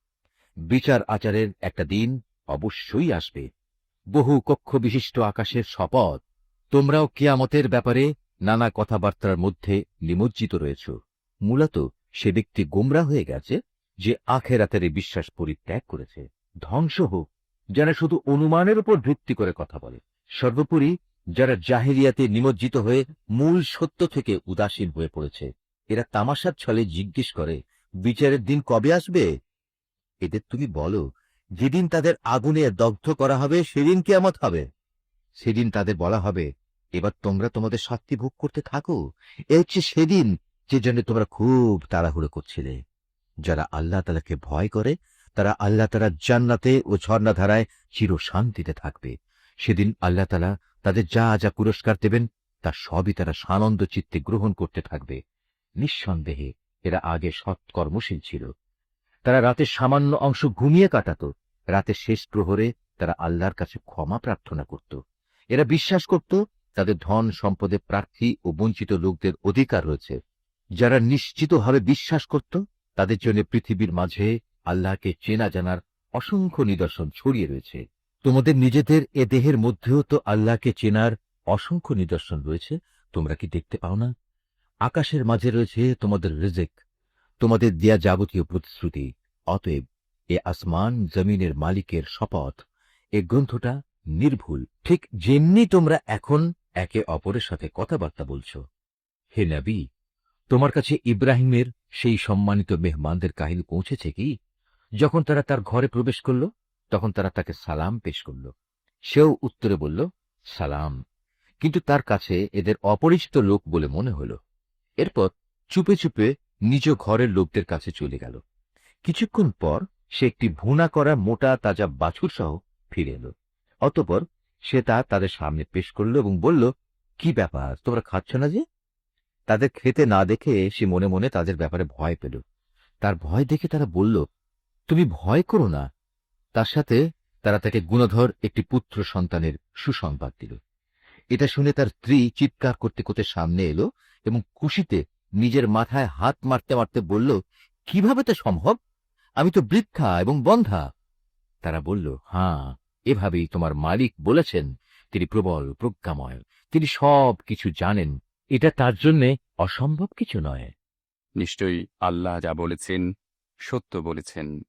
বিচার আচারের একটা দিন অবশ্যই আসবে। বহু কক্ষ বিশিষ্ট আকাশের শপথ, তোমরাও কিয়ামতের ব্যাপারে নানা কথাবার্তার মধ্যে নিমজ্জিত রয়েছ। মূলত সে ব্যক্তি গোমরা হয়ে গেছে যে আখেরাতের বিশ্বাস পরিত্যাগ করেছে। ধ্বংস হোক যারা শুধু অনুমানের উপর ভিত্তি করে কথা বলে। সর্বোপরি যারা জাহেলিয়াতে নিমজ্জিত হয়ে মূল সত্য থেকে উদাসীন হয়ে পড়েছে। এরা তামাশার ছলে জিজ্ঞেস করে, বিচারের দিন কবে আসবে? এদের তুমি বলো, যেদিন তাদের আগুনে দগ্ধ করা হবে সেদিন কিয়ামত হবে। সেদিন তাদের বলা হবে, এবার তোমরা তোমাদের শাস্তি ভোগ করতে থাকো। এ হচ্ছে সেদিন যে জন্য তোমরা খুব তাড়াহুড়ো করছিলে। যারা আল্লাহ তাআলাকে ভয় করে তারা আল্লাহ তাআলার জান্নাতে ও ঝর্ণাধারায় চির শান্তিতে থাকবে। সেদিন আল্লাহ তাআলা তাদের যা যা পুরস্কার দেবেন তা সবই তারা সানন্দ চিত্তে গ্রহণ করতে থাকবে। নিঃসন্দেহে এরা আগে সৎকর্মশীল ছিল। তারা রাতের সামান্য অংশ ঘুমিয়ে কাটাত। রাতের শেষ প্রহরে তারা আল্লাহর কাছে ক্ষমা প্রার্থনা করত। এরা বিশ্বাস করত তাদের ধন সম্পদে প্রার্থী ও বঞ্চিত লোকদের অধিকার রয়েছে। যারা নিশ্চিতভাবে বিশ্বাস করত তাদের জন্য পৃথিবীর মাঝে আল্লাহকে চেনা জানার অসংখ্য নিদর্শন ছড়িয়ে রয়েছে। তোমাদের নিজেদের এ দেহের মধ্যেও তো আল্লাহকে চেনার অসংখ্য নিদর্শন রয়েছে। তোমরা কি দেখতে পাও না? আকাশের মাঝে রয়েছে তোমাদের রিজিক, তোমাদের দেয়া যাবতীয় প্রতিশ্রুতি। অতএব এ আসমান জমিনের মালিকের শপথ, এ গ্রন্থটা নির্ভুল, ঠিক যেমনি তোমরা এখন একে অপরের সাথে কথাবার্তা বলছ। হে নবী, তোমার কাছে ইব্রাহিমের সেই সম্মানিত মেহমানদের কাহিনী পৌঁছেছে কি? যখন তারা তার ঘরে প্রবেশ করল তখন তারা তাকে সালাম পেশ করল। সেও উত্তরে বলল, সালাম। কিন্তু তার কাছে এদের অপরিচিত লোক বলে মনে হল। এরপর চুপে চুপে নিজ ঘরের লোকদের কাছে চলে গেল। কিছুক্ষণ পর সে একটি ভুনা করা মোটা তাজা বাছুর সহ ফিরে এলো। অতঃপর সে তা তাদের সামনে পেশ করল এবং বলল, কি ব্যাপার, তোমরা খাচ্ছ না যে? তাদের খেতে না দেখে সে মনে মনে তাদের ব্যাপারে ভয় পেল। তার ভয় দেখে তারা বলল, তুমি ভয় করো না। তার সাথে তারা তাকে গুণধর একটি পুত্র সন্তানের সুসংবাদ দিল। এটা শুনে তার স্ত্রী চিৎকার করতে করতে সামনে এলো এবং খুশিতে নিজের মাথায় হাত মারতে মারতে বলল, কিভাবে তা সম্ভব? আমি তো বৃদ্ধা এবং বন্ধা। তারা বলল, হ্যাঁ, এভাবেই তোমার মালিক বলেছেন। তিনি প্রবল প্রজ্ঞাময়, তিনি সব কিছু জানেন। এটা তার জন্য অসম্ভব কিছু নয়। নিশ্চয়ই আল্লাহ যা বলেছেন সত্য বলেছেন।